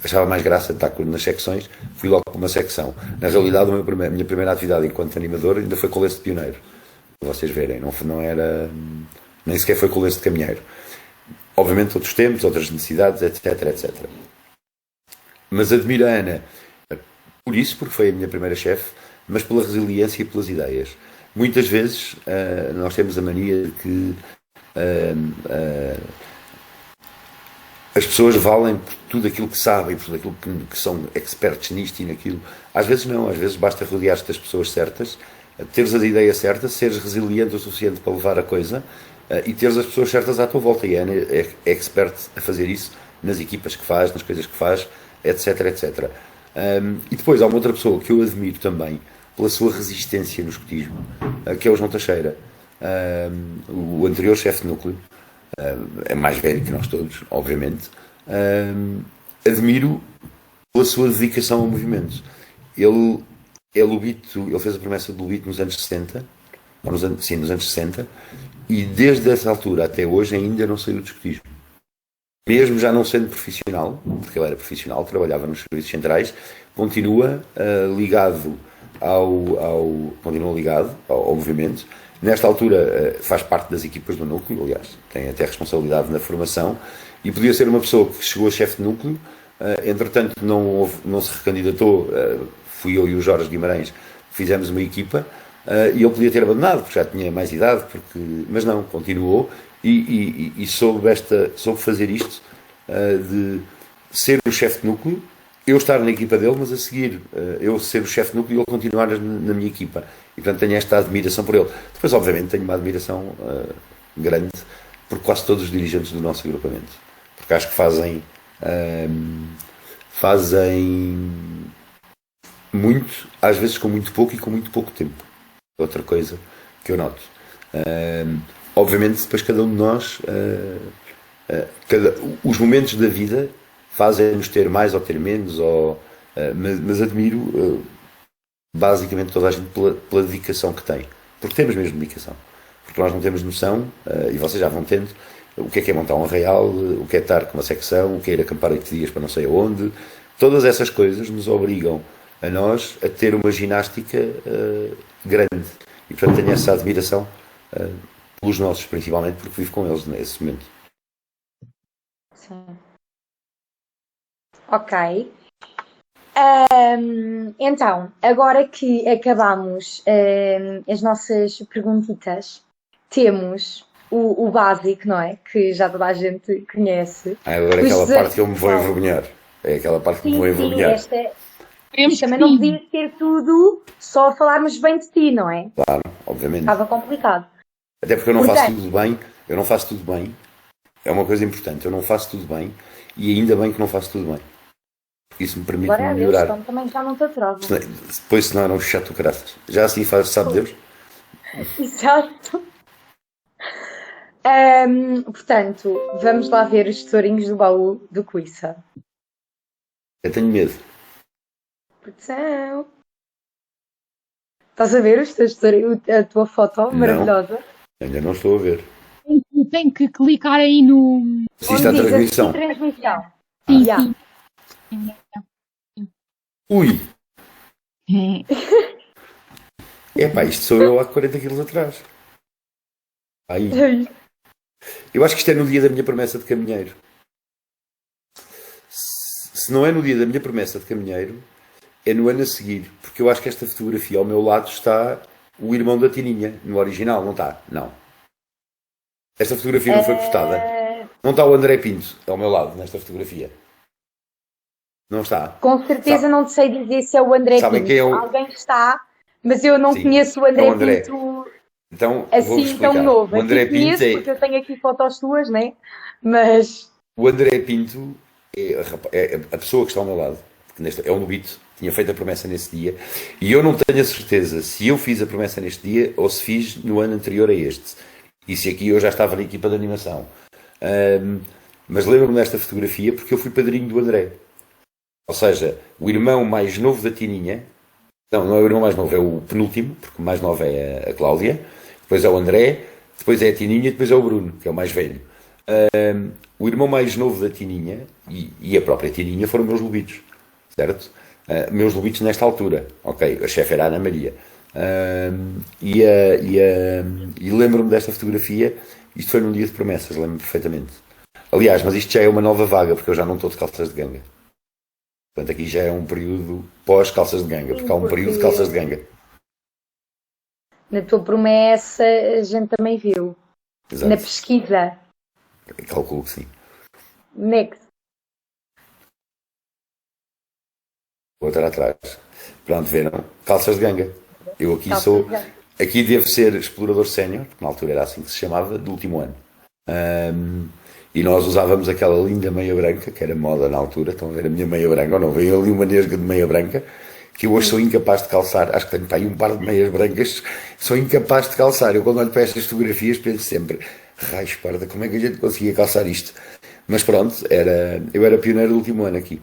achava mais graça de estar nas secções, fui logo para uma secção. Na realidade, a minha primeira atividade enquanto animador ainda foi colete de pioneiro, para vocês verem, não era, nem sequer foi colete de caminheiro. Obviamente outros tempos, outras necessidades, etc. Mas admiro a Ana por isso, porque foi a minha primeira chefe, mas pela resiliência e pelas ideias. Muitas vezes nós temos a mania de que as pessoas valem por tudo aquilo que sabem, por tudo aquilo que são expertos nisto e naquilo. Às vezes não, às vezes basta rodear-te das pessoas certas, teres as ideias certas, seres resiliente o suficiente para levar a coisa e teres as pessoas certas à tua volta. E a Ana é expert a fazer isso nas equipas que faz, nas coisas que faz, etc. E depois há uma outra pessoa que eu admiro também pela sua resistência no escotismo, que é o João Teixeira. O anterior chefe de núcleo, é mais velho que nós todos, obviamente. Admiro pela sua dedicação ao movimento. Ele fez a promessa do Lubito nos anos 60, nos anos 60, e desde essa altura até hoje ainda não saiu do escotismo. Mesmo já não sendo profissional, porque ele era profissional, trabalhava nos serviços centrais, continua ligado ao movimento. Nesta altura faz parte das equipas do núcleo, aliás, tem até responsabilidade na formação, e podia ser uma pessoa que chegou a chefe de núcleo, entretanto não se recandidatou, fui eu e o Jorge Guimarães, fizemos uma equipa, e ele podia ter abandonado, porque já tinha mais idade, mas não, continuou, e soube fazer isto, de ser o chefe de núcleo, eu estar na equipa dele, mas a seguir eu ser o chefe de núcleo e ele continuar na minha equipa. E portanto tenho esta admiração por ele. Depois, obviamente, tenho uma admiração grande por quase todos os dirigentes do nosso agrupamento. Porque acho que fazem muito, às vezes com muito pouco e com muito pouco tempo. outra coisa que eu noto. Obviamente, depois cada um de nós, os momentos da vida fazem-nos ter mais ou ter menos, mas admiro basicamente toda a gente pela dedicação que tem. Porque temos mesmo dedicação. Porque nós não temos noção, e vocês já vão tendo, o que é montar um arraial, o que é estar com uma secção, o que é ir acampar 8 dias para não sei aonde. Todas essas coisas nos obrigam a nós a ter uma ginástica grande. E portanto tenho essa admiração pelos nossos, principalmente, porque vivo com eles nesse momento. Sim. Ok. Então, agora que acabamos as nossas perguntitas, temos o básico, não é? Que já toda a gente conhece. Agora aquela parte que eu me vou envergonhar. É aquela parte que me vou envergonhar. Mas também não podia ser tudo só falarmos bem de ti, não é? Claro, obviamente. Estava complicado. Até porque eu não faço tudo bem. Eu não faço tudo bem. É uma coisa importante. Eu não faço tudo bem. E ainda bem que não faço tudo bem. Isso me permite melhorar. Deus, então também já não te atrasa. Depois senão era um chato caraças. Já assim faz, sabe Deus? Exato. Portanto, vamos lá ver os tesourinhos do baú do Cuissa. Eu tenho medo. Produção. Estás a ver os teus tesourinhos, a tua foto maravilhosa? Ainda não estou a ver. Tem que clicar aí no... Assiste à transmissão. Sim, yeah. sim. Ui! Epá, isto sou eu há 40 quilos atrás. Aí. Eu acho que isto é no dia da minha promessa de caminheiro. Se não é no dia da minha promessa de caminheiro, é no ano a seguir. Porque eu acho que esta fotografia ao meu lado está o irmão da Tininha. No original, não está? Não. Esta fotografia não foi postada. Não está o André Pinto ao meu lado nesta fotografia. Não está. Com certeza não te sei dizer se é o André Sabem Pinto. Quem é o... Alguém está, mas eu não conheço o André Pinto então, assim tão novo. O André Pinto conheço porque eu tenho aqui fotos tuas, né? Mas... O André Pinto é a pessoa que está ao meu lado. É o Nubito. Tinha feito a promessa nesse dia. E eu não tenho a certeza se eu fiz a promessa neste dia ou se fiz no ano anterior a este. E se aqui eu já estava na equipa de animação. Mas lembro-me desta fotografia porque eu fui padrinho do André. Ou seja, o irmão mais novo da Tininha, não é o irmão mais novo, é o penúltimo, porque o mais novo é a Cláudia, depois é o André, depois é a Tininha e depois é o Bruno, que é o mais velho. O irmão mais novo da Tininha e a própria Tininha foram meus lobitos, certo? Meus lobitos nesta altura, ok, a chefe era a Ana Maria. E lembro-me desta fotografia, isto foi num dia de promessas, lembro-me perfeitamente. Aliás, mas isto já é uma nova vaga, porque eu já não estou de calças de ganga. Portanto, aqui já é um período pós-calças de ganga, porque há um período de calças de ganga. Na tua promessa, a gente também viu. Exato. Na pesquisa. Calculo que sim. Next. Vou estar atrás. Pronto, viram? Calças de ganga. Eu aqui sou... Aqui devo ser explorador sénior, porque na altura era assim que se chamava, do último ano. E nós usávamos aquela linda meia branca, que era moda na altura, estão a ver a minha meia branca, ou não, veio ali uma nesga de meia branca, que eu hoje sou incapaz de calçar, acho que tenho para aí um par de meias brancas, sou incapaz de calçar. Eu quando olho para estas fotografias penso sempre, raios parda, como é que a gente conseguia calçar isto? Mas pronto, eu era pioneiro do último ano aqui.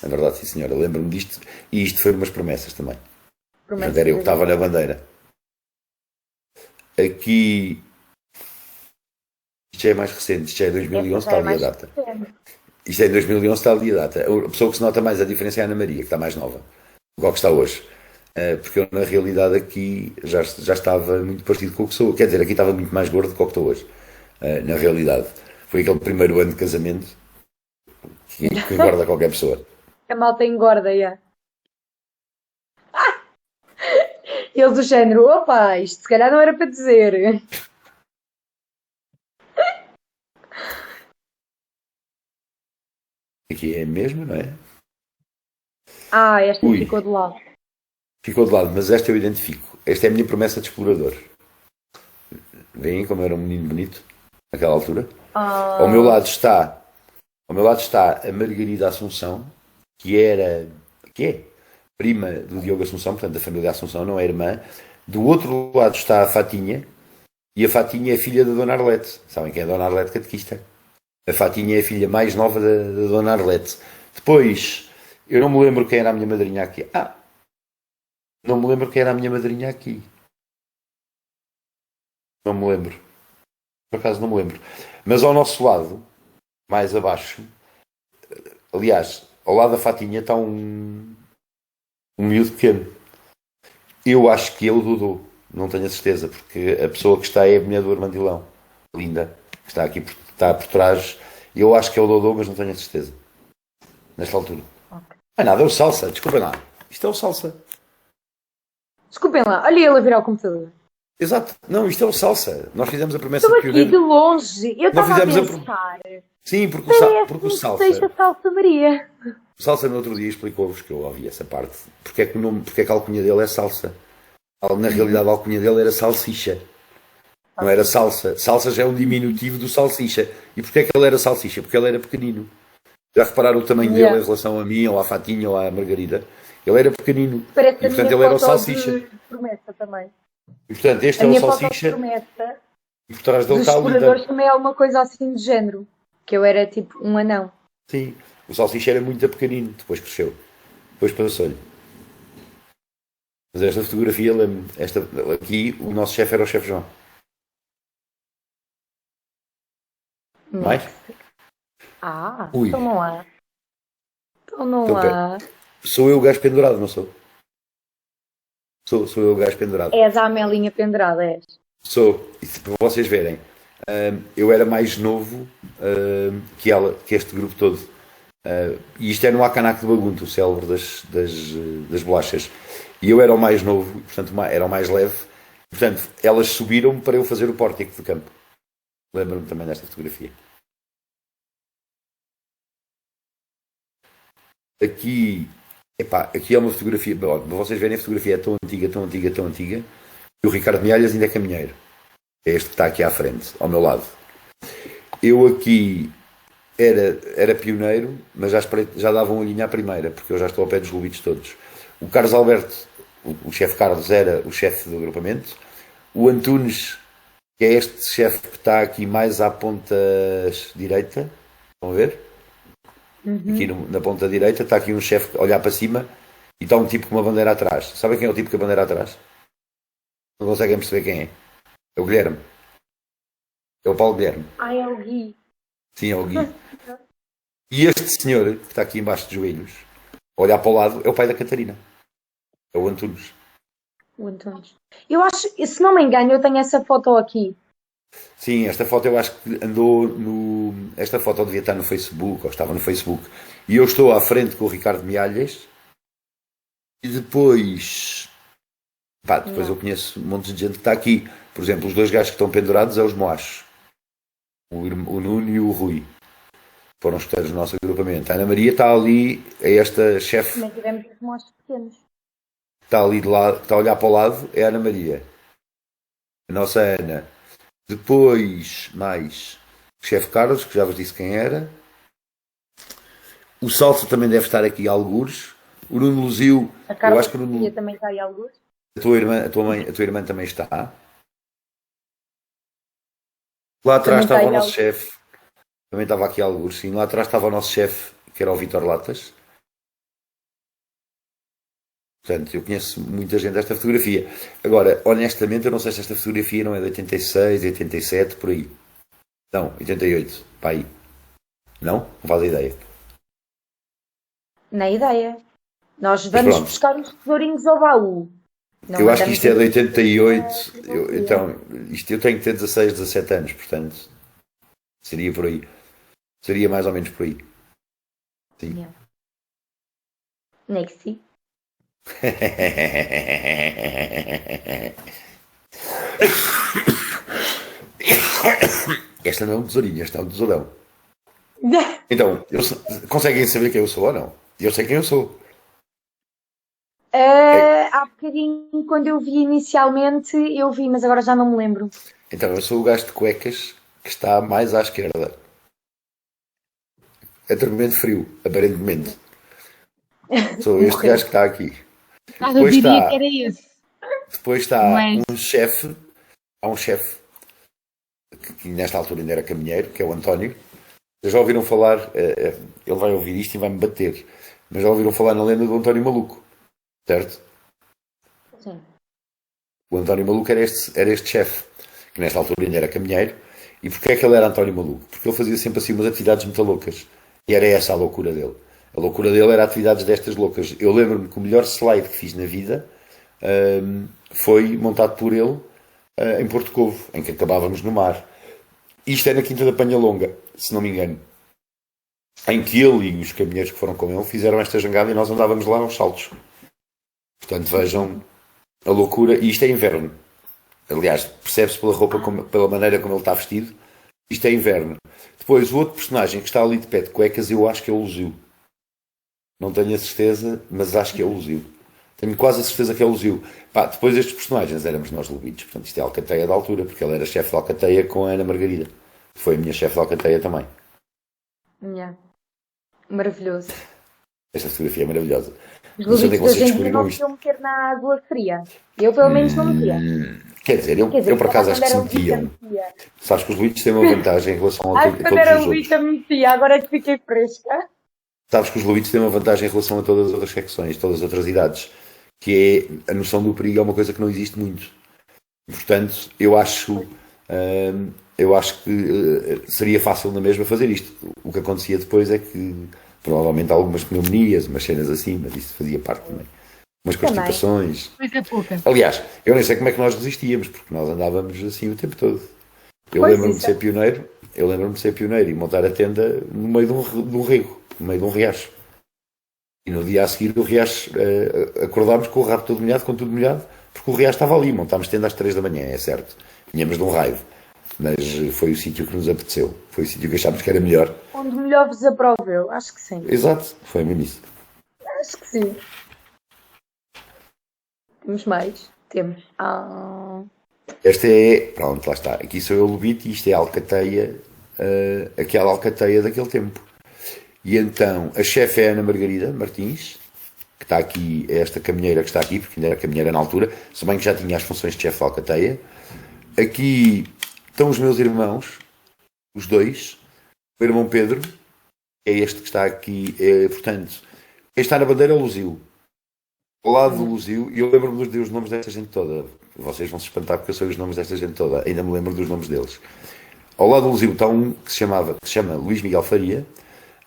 Na verdade, sim senhora, lembro-me disto, e isto foi umas promessas também. Portanto, era eu que estava na bandeira. Aqui... Isto já é mais recente, isto já é 2011, está ali a data. Isto é em 2011, está ali a data. A pessoa que se nota mais a diferença é a Ana Maria, que está mais nova, igual que está hoje. Porque eu, na realidade, aqui já estava muito parecido com o que sou. Quer dizer, aqui estava muito mais gordo do que o que estou hoje. Na realidade. Foi aquele primeiro ano de casamento que engorda qualquer pessoa. A malta engorda, já. Ele do género, opa, isto se calhar não era para dizer. Aqui é mesmo, não é? Esta ficou de lado. Ficou de lado, mas esta eu identifico. Esta é a minha promessa de explorador. Veem como eu era um menino bonito naquela altura? Ao meu lado está a Margarida Assunção, que é prima do Diogo Assunção, portanto da família Assunção, não é irmã, Do outro lado está a Fatinha, e a Fatinha é filha da Dona Arlete. Sabem quem é a Dona Arlete Catequista? A Fatinha é a filha mais nova da Dona Arlete. Depois, eu não me lembro quem era a minha madrinha aqui. Não me lembro quem era a minha madrinha aqui. Não me lembro. Por acaso não me lembro. Mas ao nosso lado, mais abaixo, aliás, ao lado da Fatinha está um miúdo pequeno. Eu acho que é o Dodô. Não tenho a certeza, porque a pessoa que está é a mulher do Armandilão. Linda. Que está aqui, está por trás. Eu acho que é o Dodô, mas não tenho a certeza. Nesta altura. Ok. Não é nada, é o Salsa. Desculpem lá. Isto é o Salsa. Desculpem lá, olha ele a virar o computador. Exato. Não, isto é o Salsa. Nós fizemos a promessa Estou de aqui de pioneiro. longe. Eu Nós estava a fizemos pensar. Sim, porque o Parece Salsa... que seja Salsa Maria. O Salsa no outro dia explicou-vos, que eu ouvi essa parte, porque é que a alcunha dele é Salsa. Na realidade a alcunha dele era Salsicha. Não era Salsa. Salsa já é um diminutivo do Salsicha. E porquê é que ele era Salsicha? Porque ele era pequenino. Já repararam o tamanho dele em relação a mim, ou à Fatinha, ou à Margarida? Ele era pequenino. Parece E portanto ele era o Salsicha. de promessa também. E portanto este A é o minha foto de Salsicha. promessa E por trás dele dos está a Linda. exploradores também é alguma coisa assim de género. Que eu era tipo um anão. Sim. O Salsicha era muito pequenino. Depois cresceu. Depois passou-lhe. Mas esta fotografia, lembro-me, aqui o nosso chefe era o chefe João. Mais? Ui. Então não há. Então não Então, há. Sou eu o gajo pendurado, não sou? Sou eu o gajo pendurado. És a Amelinha pendurada, és. Sou. E para vocês verem, eu era mais novo que ela, que este grupo todo. E isto é no Acanac de Bagunto, o célebre das bolachas. E eu era o mais novo, portanto era o mais leve. Portanto, elas subiram para eu fazer o pórtico de campo. Lembro-me também desta fotografia. Aqui é uma fotografia. Para vocês verem, a fotografia é tão antiga, tão antiga, tão antiga. E o Ricardo Mialhas ainda é caminheiro. É este que está aqui à frente, ao meu lado. Eu aqui era pioneiro, mas já dava um olhinho à primeira, porque eu já estou ao pé dos globitos todos. O Carlos Alberto, o chefe Carlos, era o chefe do agrupamento. O Antunes, que é este chefe que está aqui mais à ponta direita. Estão a ver? Aqui na ponta direita está aqui um chefe a olhar para cima e está um tipo com uma bandeira atrás. Sabem quem é o tipo com a bandeira atrás? Não conseguem perceber quem é? É o Guilherme. É o Paulo Guilherme. É o Gui. Sim, é o Gui. E este senhor, que está aqui embaixo de joelhos, a olhar para o lado, é o pai da Catarina. É o Antunes. O Antunes. Eu acho, se não me engano, eu tenho essa foto aqui. Sim, esta foto eu acho que andou no... Esta foto devia estar no Facebook, ou estava no Facebook. E eu estou à frente com o Ricardo Mialhas. E depois... depois eu conheço um monte de gente que está aqui. Por exemplo, os dois gajos que estão pendurados é os Moachos. O Nuno e o Rui. Foram escuteiros do nosso agrupamento. A Ana Maria está ali, é esta chefe... Também tivemos os monstros pequenos. Está ali de lado, está a olhar para o lado, é a Ana Maria. A nossa Ana. Depois, mais o chefe Carlos, que já vos disse quem era. O Salsa também deve estar aqui, algures. O Nuno Luzio, A Carla eu acho que o Nuno, também está aí alguns. a tua irmã também está. Lá atrás Também está estava o aí nosso algures. chefe. Também estava aqui algures, sim. Lá atrás estava o nosso chefe, que era o Vítor Latas. Portanto, eu conheço muita gente desta fotografia. Agora, honestamente, eu não sei se esta fotografia não é de 86, 87, por aí. Não, 88, para aí. Não? Não faz ideia. Na ideia. Nós vamos pronto. buscar os tesourinhos ao baú. Não Eu acho que andamos isto é de a- 88. Eu tenho que ter 16, 17 anos, portanto, seria por aí. Seria mais ou menos por aí. Sim. Yeah. Nexi. Esta não é um tesourinho, esta é um tesourão. Então, conseguem saber quem eu sou ou não? Eu sei quem eu sou. Há bocadinho, quando eu vi inicialmente, eu vi, mas agora já não me lembro. Então, eu sou o gajo de cuecas que está mais à esquerda. É tremendo frio, aparentemente. Sou este gajo que está aqui. Eu Pois diria está. que era esse. Depois está Mas, um chefe, há um chefe que nesta altura ainda era caminheiro, que é o António. Já ouviram falar, ele vai ouvir isto e vai-me bater, mas já ouviram falar na lenda do António Maluco, certo? Sim. O António Maluco era este chefe, que nesta altura ainda era caminheiro. E porquê é que ele era António Maluco? Porque ele fazia sempre assim umas atividades muito loucas. E era essa a loucura dele. A loucura dele era atividades destas loucas. Eu lembro-me que o melhor slide que fiz na vida foi montado por ele em Porto Covo, em que acabávamos no mar. Isto é na Quinta da Panha Longa, se não me engano. Em que ele e os caminheiros que foram com ele fizeram esta jangada e nós andávamos lá aos saltos. Portanto, vejam a loucura. E isto é inverno. Aliás, percebe-se pela roupa, pela maneira como ele está vestido. Isto é inverno. Depois, o outro personagem que está ali de pé de cuecas, eu acho que é o Luzio. Não tenho a certeza, mas acho que é o Luzio. Tenho quase a certeza que é o Luzio. Pá, depois destes personagens éramos nós lubitos. Portanto, isto é a Alcateia da altura, porque ele era chefe de Alcateia com a Ana Margarida. Foi a minha chefe de Alcateia também. Yeah. Maravilhoso. Esta fotografia é maravilhosa. Os Não sei onde é que lubitos vocês hoje em dia descobriram não isto. podiam meter na água fria. Eu, pelo menos, não metia. Quer dizer, eu por acaso acho que se metiam. Sabes que os lubitos têm uma vantagem em relação a Acho que quando todos era os outros. lubita metia, agora é que fiquei fresca. Sabes que os lubitos têm uma vantagem em relação a todas as outras secções, todas as outras idades, que é a noção do perigo é uma coisa que não existe muito. Portanto, eu acho que seria fácil na mesma fazer isto. O que acontecia depois é que provavelmente há algumas pneumonias, umas cenas assim, mas isso fazia parte também. Umas constipações. coisa pouca. Aliás, eu nem sei como é que nós resistíamos, porque nós andávamos assim o tempo todo. Eu Pois lembro-me de isso. ser pioneiro, e montar a tenda no meio de um rio, no meio de um riacho. E no dia a seguir o riacho, acordámos com o rabo todo molhado, com tudo molhado, porque o riacho estava ali. Montámos tenda às 3 da manhã, é certo. Vinhamos de um raio. Mas foi o sítio que nos apeteceu. Foi o sítio que achámos que era melhor. Onde melhor vos aproveu, acho que sim. Exato, foi mesmo isso. Acho que sim. Temos mais? Temos. Esta é, pronto, lá está. Aqui sou eu, Lubito, e isto é a Alcateia, aquela Alcateia daquele tempo. E então, a chefe é a Ana Margarida Martins, que está aqui, é esta caminheira que está aqui, porque ainda era caminheira na altura, se bem que já tinha as funções de chefe de Alcateia. Aqui estão os meus irmãos, os dois. O irmão Pedro, é este que está aqui, portanto, quem está na bandeira é o Luzio. Ao lado do Luzio, e eu lembro-me dos nomes desta gente toda. Vocês vão se espantar porque eu sei os nomes desta gente toda. Ainda me lembro dos nomes deles. Ao lado do Luzio está um que se chama Luís Miguel Faria.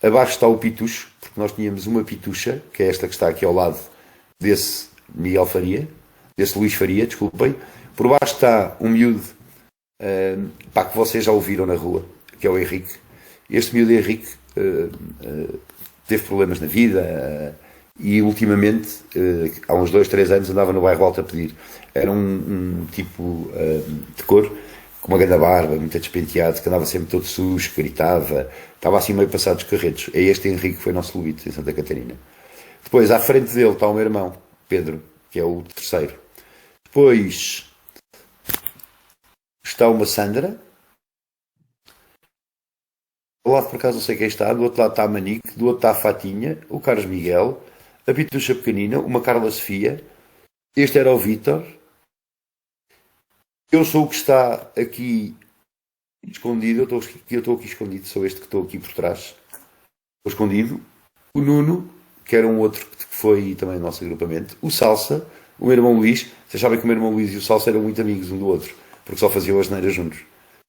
Abaixo está o Pitucho, porque nós tínhamos uma Pitucha, que é esta que está aqui ao lado desse Miguel Faria, desse Luís Faria, desculpem. Por baixo está um miúdo, que vocês já ouviram na rua, que é o Henrique. Este miúdo Henrique teve problemas na vida e ultimamente, há uns 2, 3 anos, andava no bairro Alto a pedir. Era um tipo de cor, com uma grande barba, muito despenteado, que andava sempre todo sujo, gritava, estava assim meio passado dos carretos. É este Henrique que foi nosso lubito em Santa Catarina. Depois, à frente dele está o meu irmão, Pedro, que é o terceiro. Depois está uma Sandra. Do lado por acaso não sei quem está, do outro lado está a Manique, do outro está a Fatinha, o Carlos Miguel, a Pitucha Pequenina, uma Carla Sofia, este era o Vítor, eu sou o que está aqui escondido, eu estou aqui escondido, sou este que estou aqui por trás, estou escondido, o Nuno, que era um outro que foi também nosso agrupamento, o Salsa, o meu irmão Luís. Vocês sabem que o meu irmão Luís e o Salsa eram muito amigos um do outro, porque só faziam as neiras juntos.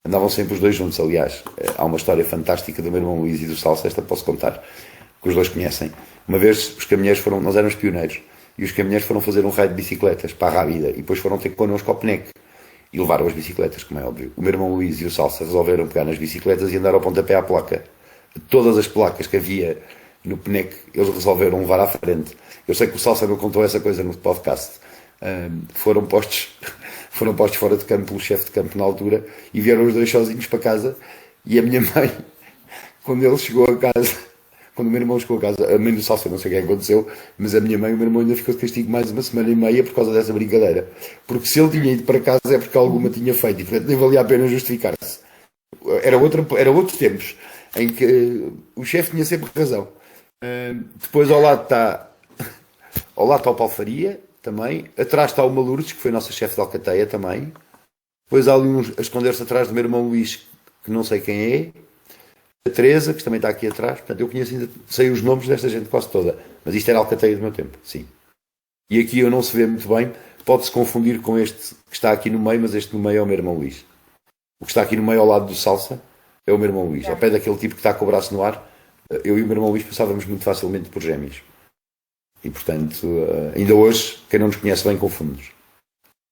Andavam sempre os dois juntos, aliás. Há uma história fantástica do meu irmão Luís e do Salsa, esta posso contar, que os dois conhecem. Uma vez os caminheiros nós éramos pioneiros, e os caminheiros foram fazer um raio de bicicletas para a Rábida, e depois foram ter connosco ao Penec, e levaram as bicicletas, como é óbvio. O meu irmão Luís e o Salsa resolveram pegar nas bicicletas e andar ao pontapé à placa. Todas as placas que havia no Penec, eles resolveram levar à frente. Eu sei que o Salsa não contou essa coisa no podcast. Foram postos fora de campo pelo chefe de campo na altura e vieram os dois sozinhos para casa. E a minha mãe, quando ele chegou a casa, quando o meu irmão chegou a casa, a mãe do Salsa, não sei o que aconteceu, mas a minha mãe e o meu irmão ainda ficou de castigo mais uma semana e meia por causa dessa brincadeira. Porque se ele tinha ido para casa é porque alguma tinha feito e portanto nem valia a pena justificar-se. Era outros tempos em que o chefe tinha sempre razão. Depois ao lado está o Paulo Faria, também. Atrás está uma Lourdes, que foi a nossa chefe de alcateia também. Depois há ali uns a esconder-se atrás do meu irmão Luís, que não sei quem é. A Teresa, que também está aqui atrás. Portanto, eu conheço ainda, sei os nomes desta gente quase toda. Mas isto era a alcateia do meu tempo, sim. E aqui eu não se vê muito bem. Pode-se confundir com este que está aqui no meio, mas este no meio é o meu irmão Luís. O que está aqui no meio ao lado do Salsa é o meu irmão Luís. Ao pé daquele tipo que está com o braço no ar, eu e o meu irmão Luís passávamos muito facilmente por gêmeos. E, portanto, ainda hoje, quem não nos conhece bem confunde-nos.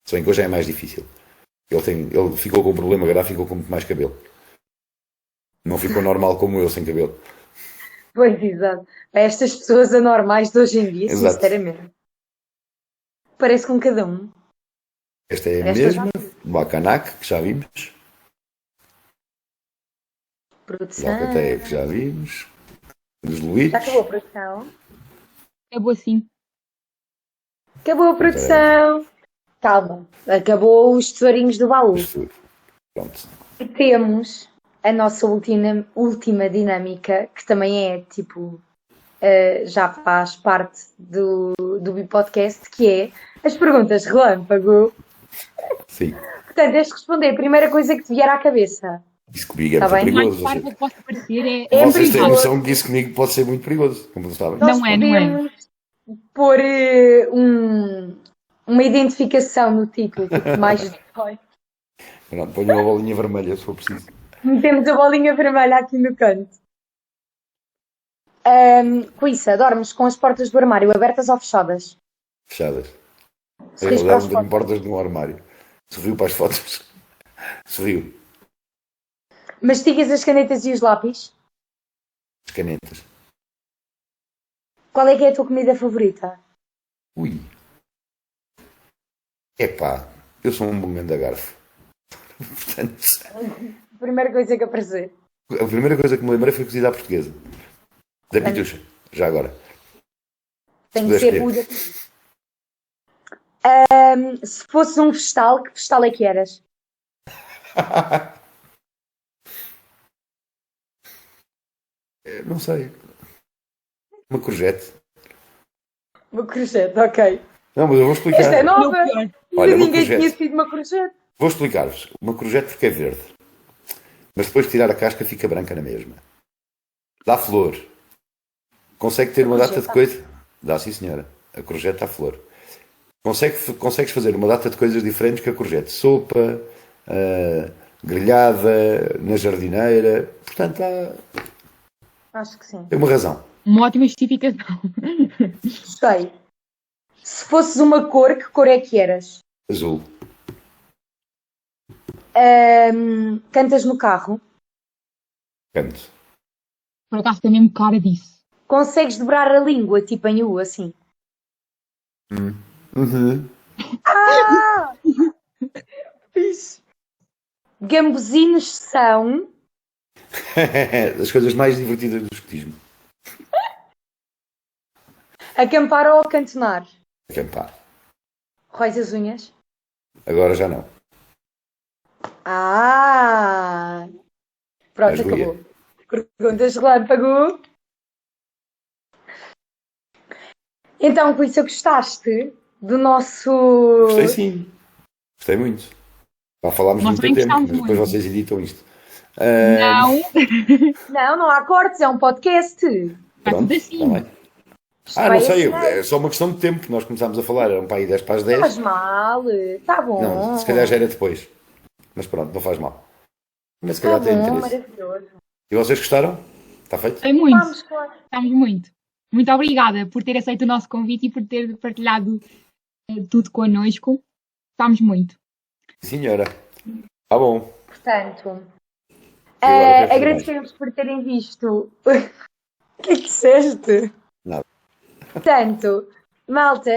Se bem que hoje é mais difícil. Ele ficou com um problema grave, ficou com muito mais cabelo. Não ficou normal como eu, sem cabelo. Pois, exato. Estas pessoas anormais de hoje em dia, Exato. sinceramente. Parece com cada um. Esta é a mesma, o Bacanac, que já vimos. Produção. O Alcateia, que já vimos. Dos Luís. Já acabou a produção? Acabou assim. Acabou a produção. Calma. Acabou os tesourinhos do baú. Pronto. E temos a nossa última dinâmica, que também é tipo, já faz parte do Bipodcast, que é as perguntas relâmpago. Sim. Portanto, tens de responder a primeira coisa que te vier à cabeça. Isso comigo é Tá muito bem? Mais perigoso. parvo que possa parecer É Vocês têm perigoso. noção que isso comigo pode ser muito perigoso, como vocês sabem. Nós Não é, não é. podemos pôr uma identificação no título, tipo, mais dói. Pronto, ponho uma bolinha vermelha, se for preciso. Metemos a bolinha vermelha aqui no canto. Cuissa, dormes com as portas do armário abertas ou fechadas? Fechadas. Sorris Eu para as não tenho fotos. portas no armário. Sorriu para as fotos. Sorriu. Mastigas as canetas e os lápis? As canetas. Qual é que é a tua comida favorita? Ui. Epá, eu sou um bom grande garfo. Portanto, Primeira coisa que aparecer. a primeira coisa que me lembrei foi cozida à portuguesa. Da Pitucha, já agora. Tem que puder ser escolher. o da... Se fosses um vegetal, que vegetal é que eras? Não sei. Uma courgette. Uma courgette, ok. Não, mas eu vou explicar. Esta é nova. Não, pior. Olha, uma Ninguém courgette. tinha sido uma courgette. Vou explicar-vos. Uma courgette porque é verde. Mas depois de tirar a casca fica branca na mesma. Dá flor. Consegue ter uma data de coisa? Dá, sim senhora. A courgette dá flor. Consegues fazer uma data de coisas diferentes que a courgette. Sopa, grelhada, na jardineira. Portanto, Acho que sim. tem uma razão. Uma ótima justificação. Gostei. Se fosses uma cor, que cor é que eras? Azul. Cantas no carro? Canto. Por acaso tem mesmo cara disso. Consegues dobrar a língua, tipo em U, assim? Uhum. Fixe. Gambuzinos são... Das coisas mais divertidas do escotismo. Acampar ou acantonar? Acampar. Róis as unhas? Agora já não. Pronto, Mas boia. acabou. Perguntas relâmpago. Então, com isso, gostaste do nosso... Gostei sim. Gostei muito. Já falámos Nós muito também tempo, gostámos mas depois muito. vocês editam isto. Não, Não há cortes, é um podcast. está Pronto, tudo assim. está bem. Não sei, é só uma questão de tempo. Nós começámos a falar, era um para aí 10 para as 10. Não faz mal, está bom. Não, se calhar já era depois. Mas pronto, não faz mal. Mas se calhar Está tem bom, interesse. maravilhoso. E vocês gostaram? Está feito? Gostei muito. Vamos, claro. Gostamos muito. Muito obrigada por ter aceito o nosso convite e por ter partilhado tudo connosco. Gostamos muito. Sim, senhora. Está bom. Portanto, E agora, quero agradecemos por terem visto. O que é que disseste? Nada. Portanto, malta,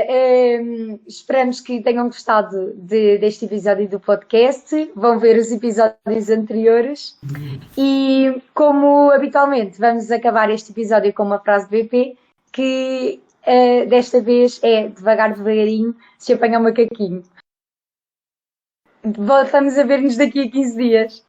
esperamos que tenham gostado deste episódio do podcast. Vão ver os episódios anteriores. E, como habitualmente, vamos acabar este episódio com uma frase de BP que desta vez é devagar, devagarinho, se apanhar um macaquinho. Voltamos a ver-nos daqui a 15 dias.